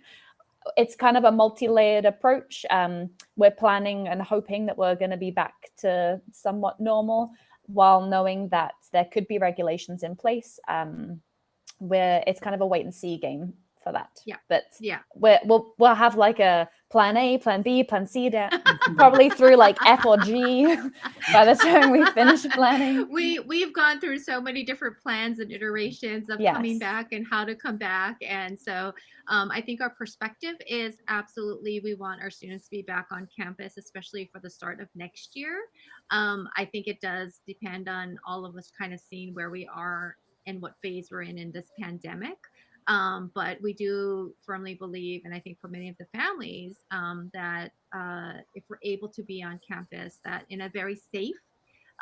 it's kind of a multi-layered approach. We're planning and hoping that we're going to be back to somewhat normal, while knowing that there could be regulations in place, where it's kind of a wait and see game for that. Yeah. But yeah, we'll have like a plan A, plan B, plan C, probably through like F or G by the time we finish planning. We've gone through so many different plans and iterations of coming back and how to come back, and so I think our perspective is absolutely we want our students to be back on campus, especially for the start of next year. I think it does depend on all of us kind of seeing where we are and what phase we're in this pandemic. But we do firmly believe, and I think for many of the families, that if we're able to be on campus, that in a very safe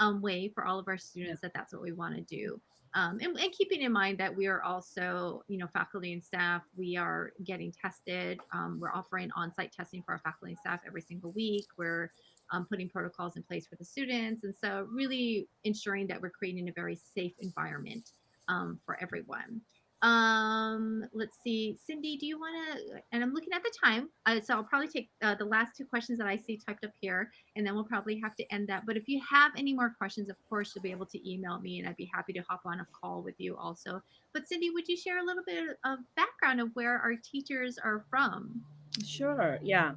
way for all of our students, that's what we want to do. And keeping in mind that we are also, faculty and staff, we are getting tested. We're offering on-site testing for our faculty and staff every single week. We're putting protocols in place for the students. And so really ensuring that we're creating a very safe environment for everyone. Let's see, Cindy, do you want to, and I'm looking at the time, so I'll probably take the last two questions that I see typed up here, and then we'll probably have to end that. But if you have any more questions, of course, you'll be able to email me, and I'd be happy to hop on a call with you also. But Cindy, would you share a little bit of background of where our teachers are from? Sure. Yeah.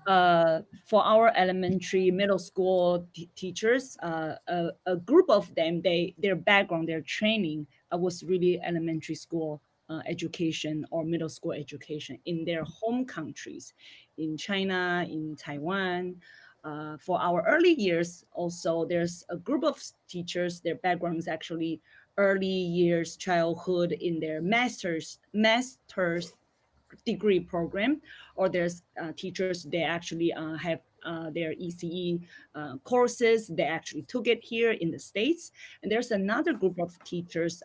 For our elementary, middle school teachers, a group of them, their background, their training was really elementary school education or middle school education in their home countries, in China, in Taiwan. For our early years, also there's a group of teachers. Their background is actually early years childhood in their master's degree program, or there's teachers they actually have their ECE courses. They actually took it here in the States. And there's another group of teachers.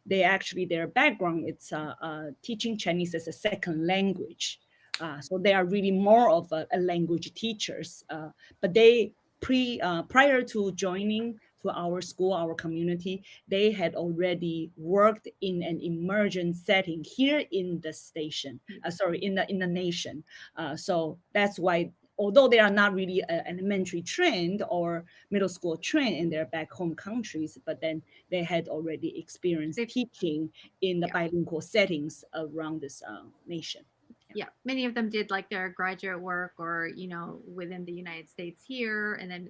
They actually their background it's teaching Chinese as a second language. So they are really more of a language teachers. But they prior to joining to our school, our community, they had already worked in an immersion setting here in the station. In the nation. So that's why, although they are not really elementary trained or middle school trained in their back home countries, but then they had already experienced teaching in the bilingual settings around this nation. Yeah, many of them did like their graduate work or within the United States here, and then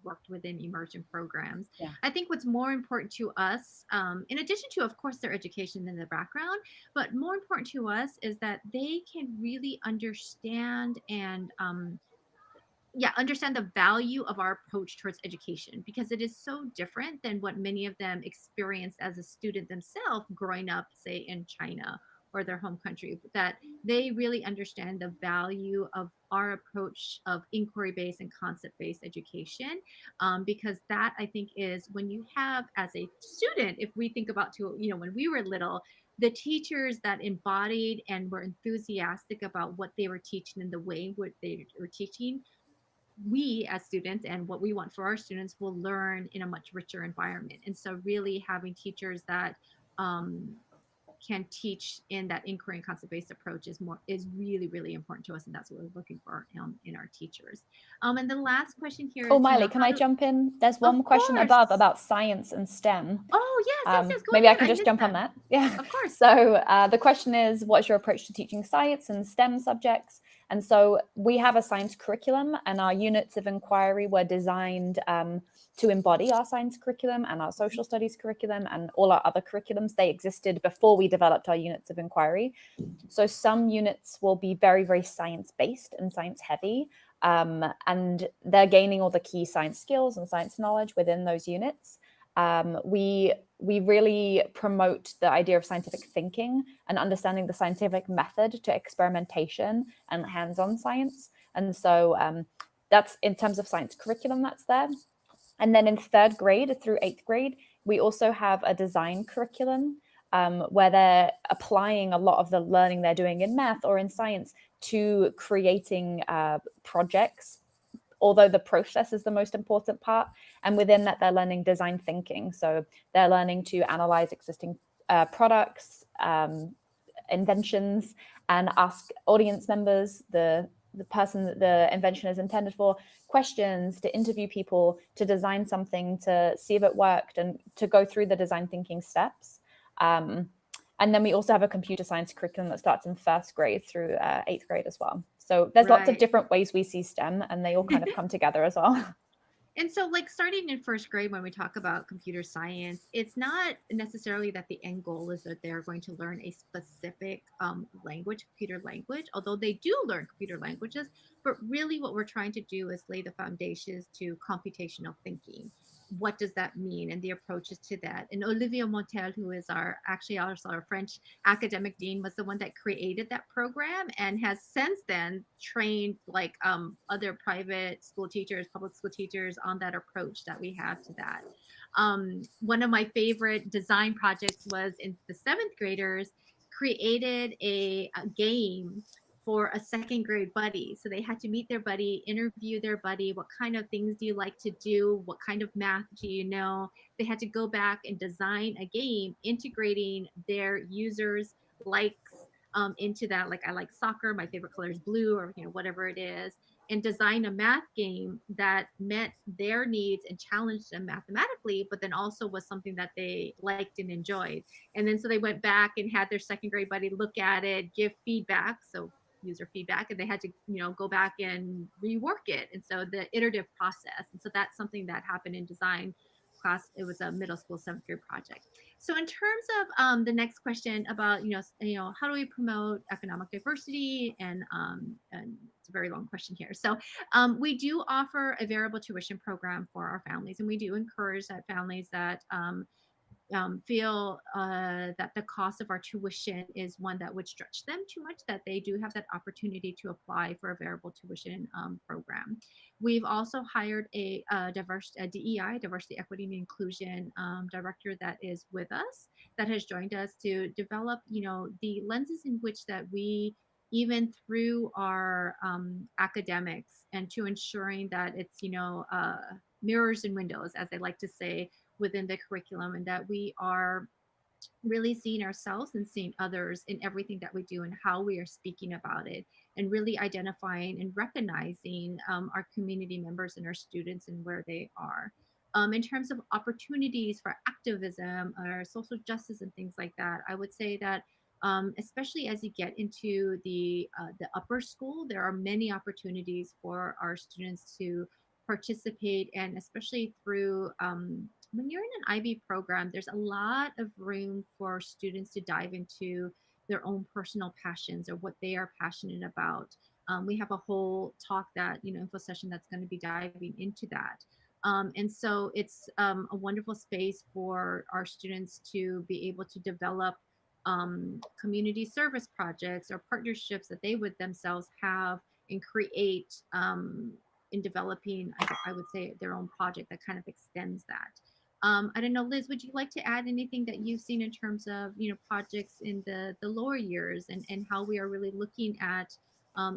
worked within immersion programs. I think what's more important to us, in addition to of course their education and their background, but more important to us is that they can really understand and understand the value of our approach towards education, because it is so different than what many of them experienced as a student themselves growing up, say in China or their home country, that they really understand the value of our approach of inquiry based and concept based education. Because that, I think, is when you have as a student, if we think about when we were little, the teachers that embodied and were enthusiastic about what they were teaching and the way what they were teaching, we as students and what we want for our students will learn in a much richer environment. And so really having teachers that can teach in that inquiry and concept-based approach is really, really important to us, and that's what we're looking for in our teachers. And the last question here is, Oh, Miley, can I jump in? There's one question above about science and STEM. Oh, yes, yes, go maybe ahead. I can just jump on that. Yeah, of course. So the question is, what's your approach to teaching science and STEM subjects? And so we have a science curriculum, and our units of inquiry were designed to embody our science curriculum and our social studies curriculum and all our other curriculums. They existed before we developed our units of inquiry. So some units will be very, very science-based and science-heavy, and they're gaining all the key science skills and science knowledge within those units. We really promote the idea of scientific thinking and understanding the scientific method to experimentation and hands-on science. And so that's in terms of science curriculum that's there. And then in 3rd grade through 8th grade, we also have a design curriculum where they're applying a lot of the learning they're doing in math or in science to creating projects, although the process is the most important part. And within that, they're learning design thinking. So they're learning to analyze existing products, inventions, and ask audience members, the person that the invention is intended for, questions, to interview people, to design something, to see if it worked, and to go through the design thinking steps. And then we also have a computer science curriculum that starts in 1st grade through 8th grade as well. So there's lots of different ways we see STEM, and they all kind of come together as well. And so, like, starting in 1st grade, when we talk about computer science, it's not necessarily that the end goal is that they're going to learn a specific language, computer language, although they do learn computer languages. But really what we're trying to do is lay the foundations to computational thinking. What does that mean, and the approaches to that? And Olivier Montel, who is actually also our French academic dean, was the one that created that program and has since then trained like other private school teachers, public school teachers on that approach that we have to that. One of my favorite design projects was in the 7th graders created a game for a 2nd grade buddy. So they had to meet their buddy, interview their buddy. What kind of things do you like to do? What kind of math do you know? They had to go back and design a game integrating their users' likes into that. Like, I like soccer, my favorite color is blue, or whatever it is, and design a math game that met their needs and challenged them mathematically, but then also was something that they liked and enjoyed. And then so they went back and had their 2nd grade buddy look at it, give feedback. So user feedback, and they had to go back and rework it. And so the iterative process, and so that's something that happened in design class. It was a middle school 7th grade project. So in terms of the next question about how do we promote economic diversity, and it's a very long question here. So we do offer a variable tuition program for our families, and we do encourage that families that feel that the cost of our tuition is one that would stretch them too much, that they do have that opportunity to apply for a variable tuition program. We've also hired a DEI, diversity, equity, and inclusion director that is with us, that has joined us to develop, the lenses in which that we, even through our academics, and to ensuring that it's, mirrors and windows, as they like to say, within the curriculum, and that we are really seeing ourselves and seeing others in everything that we do and how we are speaking about it, and really identifying and recognizing our community members and our students and where they are. In terms of opportunities for activism or social justice and things like that, I would say that especially as you get into the upper school, there are many opportunities for our students to participate, and especially through when you're in an IB program, there's a lot of room for students to dive into their own personal passions or what they are passionate about. We have a whole talk that, info session that's going to be diving into that. And so it's a wonderful space for our students to be able to develop community service projects or partnerships that they would themselves have and create in developing, I would say, their own project that kind of extends that. I don't know, Liz, would you like to add anything that you've seen in terms of, projects in the lower years, and how we are really looking at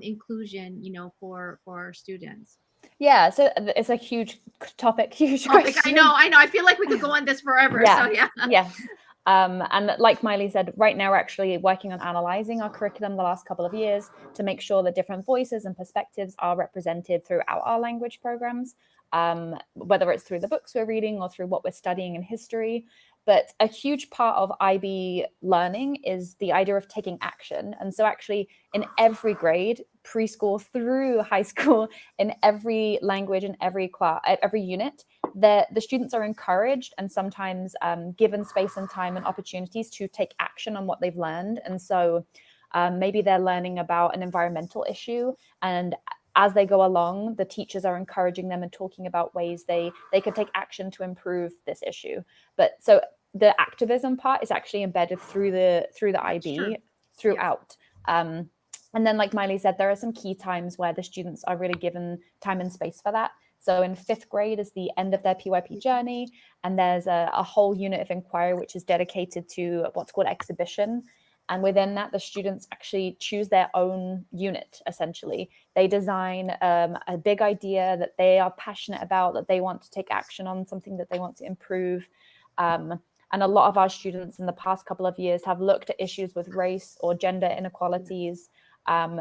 inclusion, for our students? Yeah, so it's a huge topic, huge question. I know. I feel like we could go on this forever. Yeah. So yeah. Yeah. And like Miley said, right now we're actually working on analyzing our curriculum the last couple of years to make sure that different voices and perspectives are represented throughout our language programs, whether it's through the books we're reading or through what we're studying in history. But a huge part of IB learning is the idea of taking action. And so actually in every grade, preschool through high school, in every language, in every class, every unit, the students are encouraged and sometimes given space and time and opportunities to take action on what they've learned. And so maybe they're learning about an environmental issue, and as they go along, the teachers are encouraging them and talking about ways they could take action to improve this issue. But so the activism part is actually embedded through the IB Sure. throughout. And then, like Miley said, there are some key times where the students are really given time and space for that. So in 5th grade is the end of their PYP journey, and there's a whole unit of inquiry which is dedicated to what's called exhibition. And within that, the students actually choose their own unit, essentially. They design a big idea that they are passionate about, that they want to take action on, something that they want to improve. And a lot of our students in the past couple of years have looked at issues with race or gender inequalities.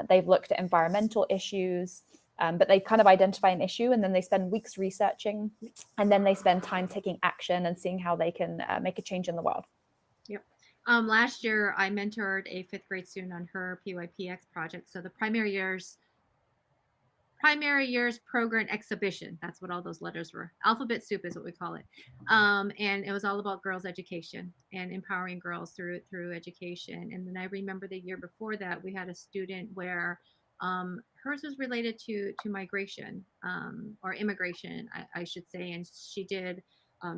They've looked at environmental issues, but they kind of identify an issue and then they spend weeks researching, and then they spend time taking action and seeing how they can make a change in the world. Yep. Last year, I mentored a 5th grade student on her PYPX project. So the primary years program exhibition. That's what all those letters were. Alphabet soup is what we call it. And it was all about girls' education and empowering girls through education. And then I remember the year before that, we had a student where hers was related to migration or immigration, I should say. And she did.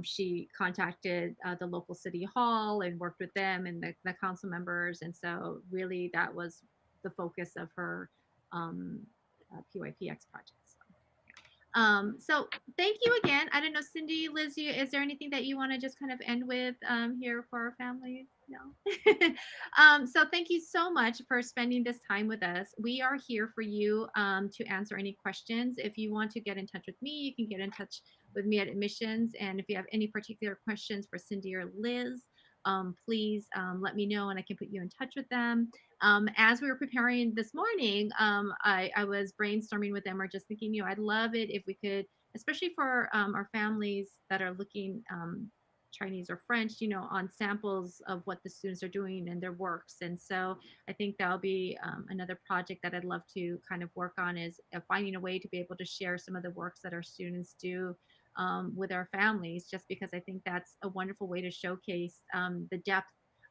She contacted the local city hall and worked with them and the council members. And so really that was the focus of her PYPX project. So thank you again. I don't know, Cindy, Liz, is there anything that you want to just kind of end with here for our family? No. So thank you so much for spending this time with us. We are here for you to answer any questions. If you want to get in touch with me, you can get in touch with me at admissions. And if you have any particular questions for Cindy or Liz, please let me know and I can put you in touch with them. As we were preparing this morning, I was brainstorming with them or just thinking, I'd love it if we could, especially for our families that are looking Chinese or French, on samples of what the students are doing in their works. And so I think that'll be another project that I'd love to kind of work on is finding a way to be able to share some of the works that our students do with our families, just because I think that's a wonderful way to showcase the depth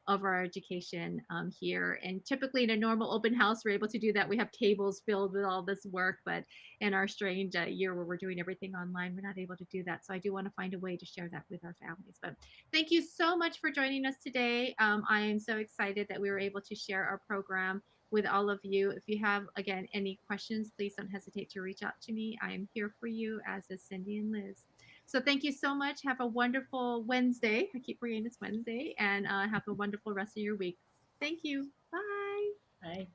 of our education here. And typically in a normal open house, we're able to do that. We have tables filled with all this work, but in our strange year where we're doing everything online, we're not able to do that. So I do want to find a way to share that with our families. But thank you so much for joining us today. I am so excited that we were able to share our program with all of you. If you have, again, any questions, please don't hesitate to reach out to me. I am here for you, as is Cindy and Liz. So thank you so much. Have a wonderful Wednesday. I keep forgetting it's Wednesday, and have a wonderful rest of your week. Thank you. Bye. Bye.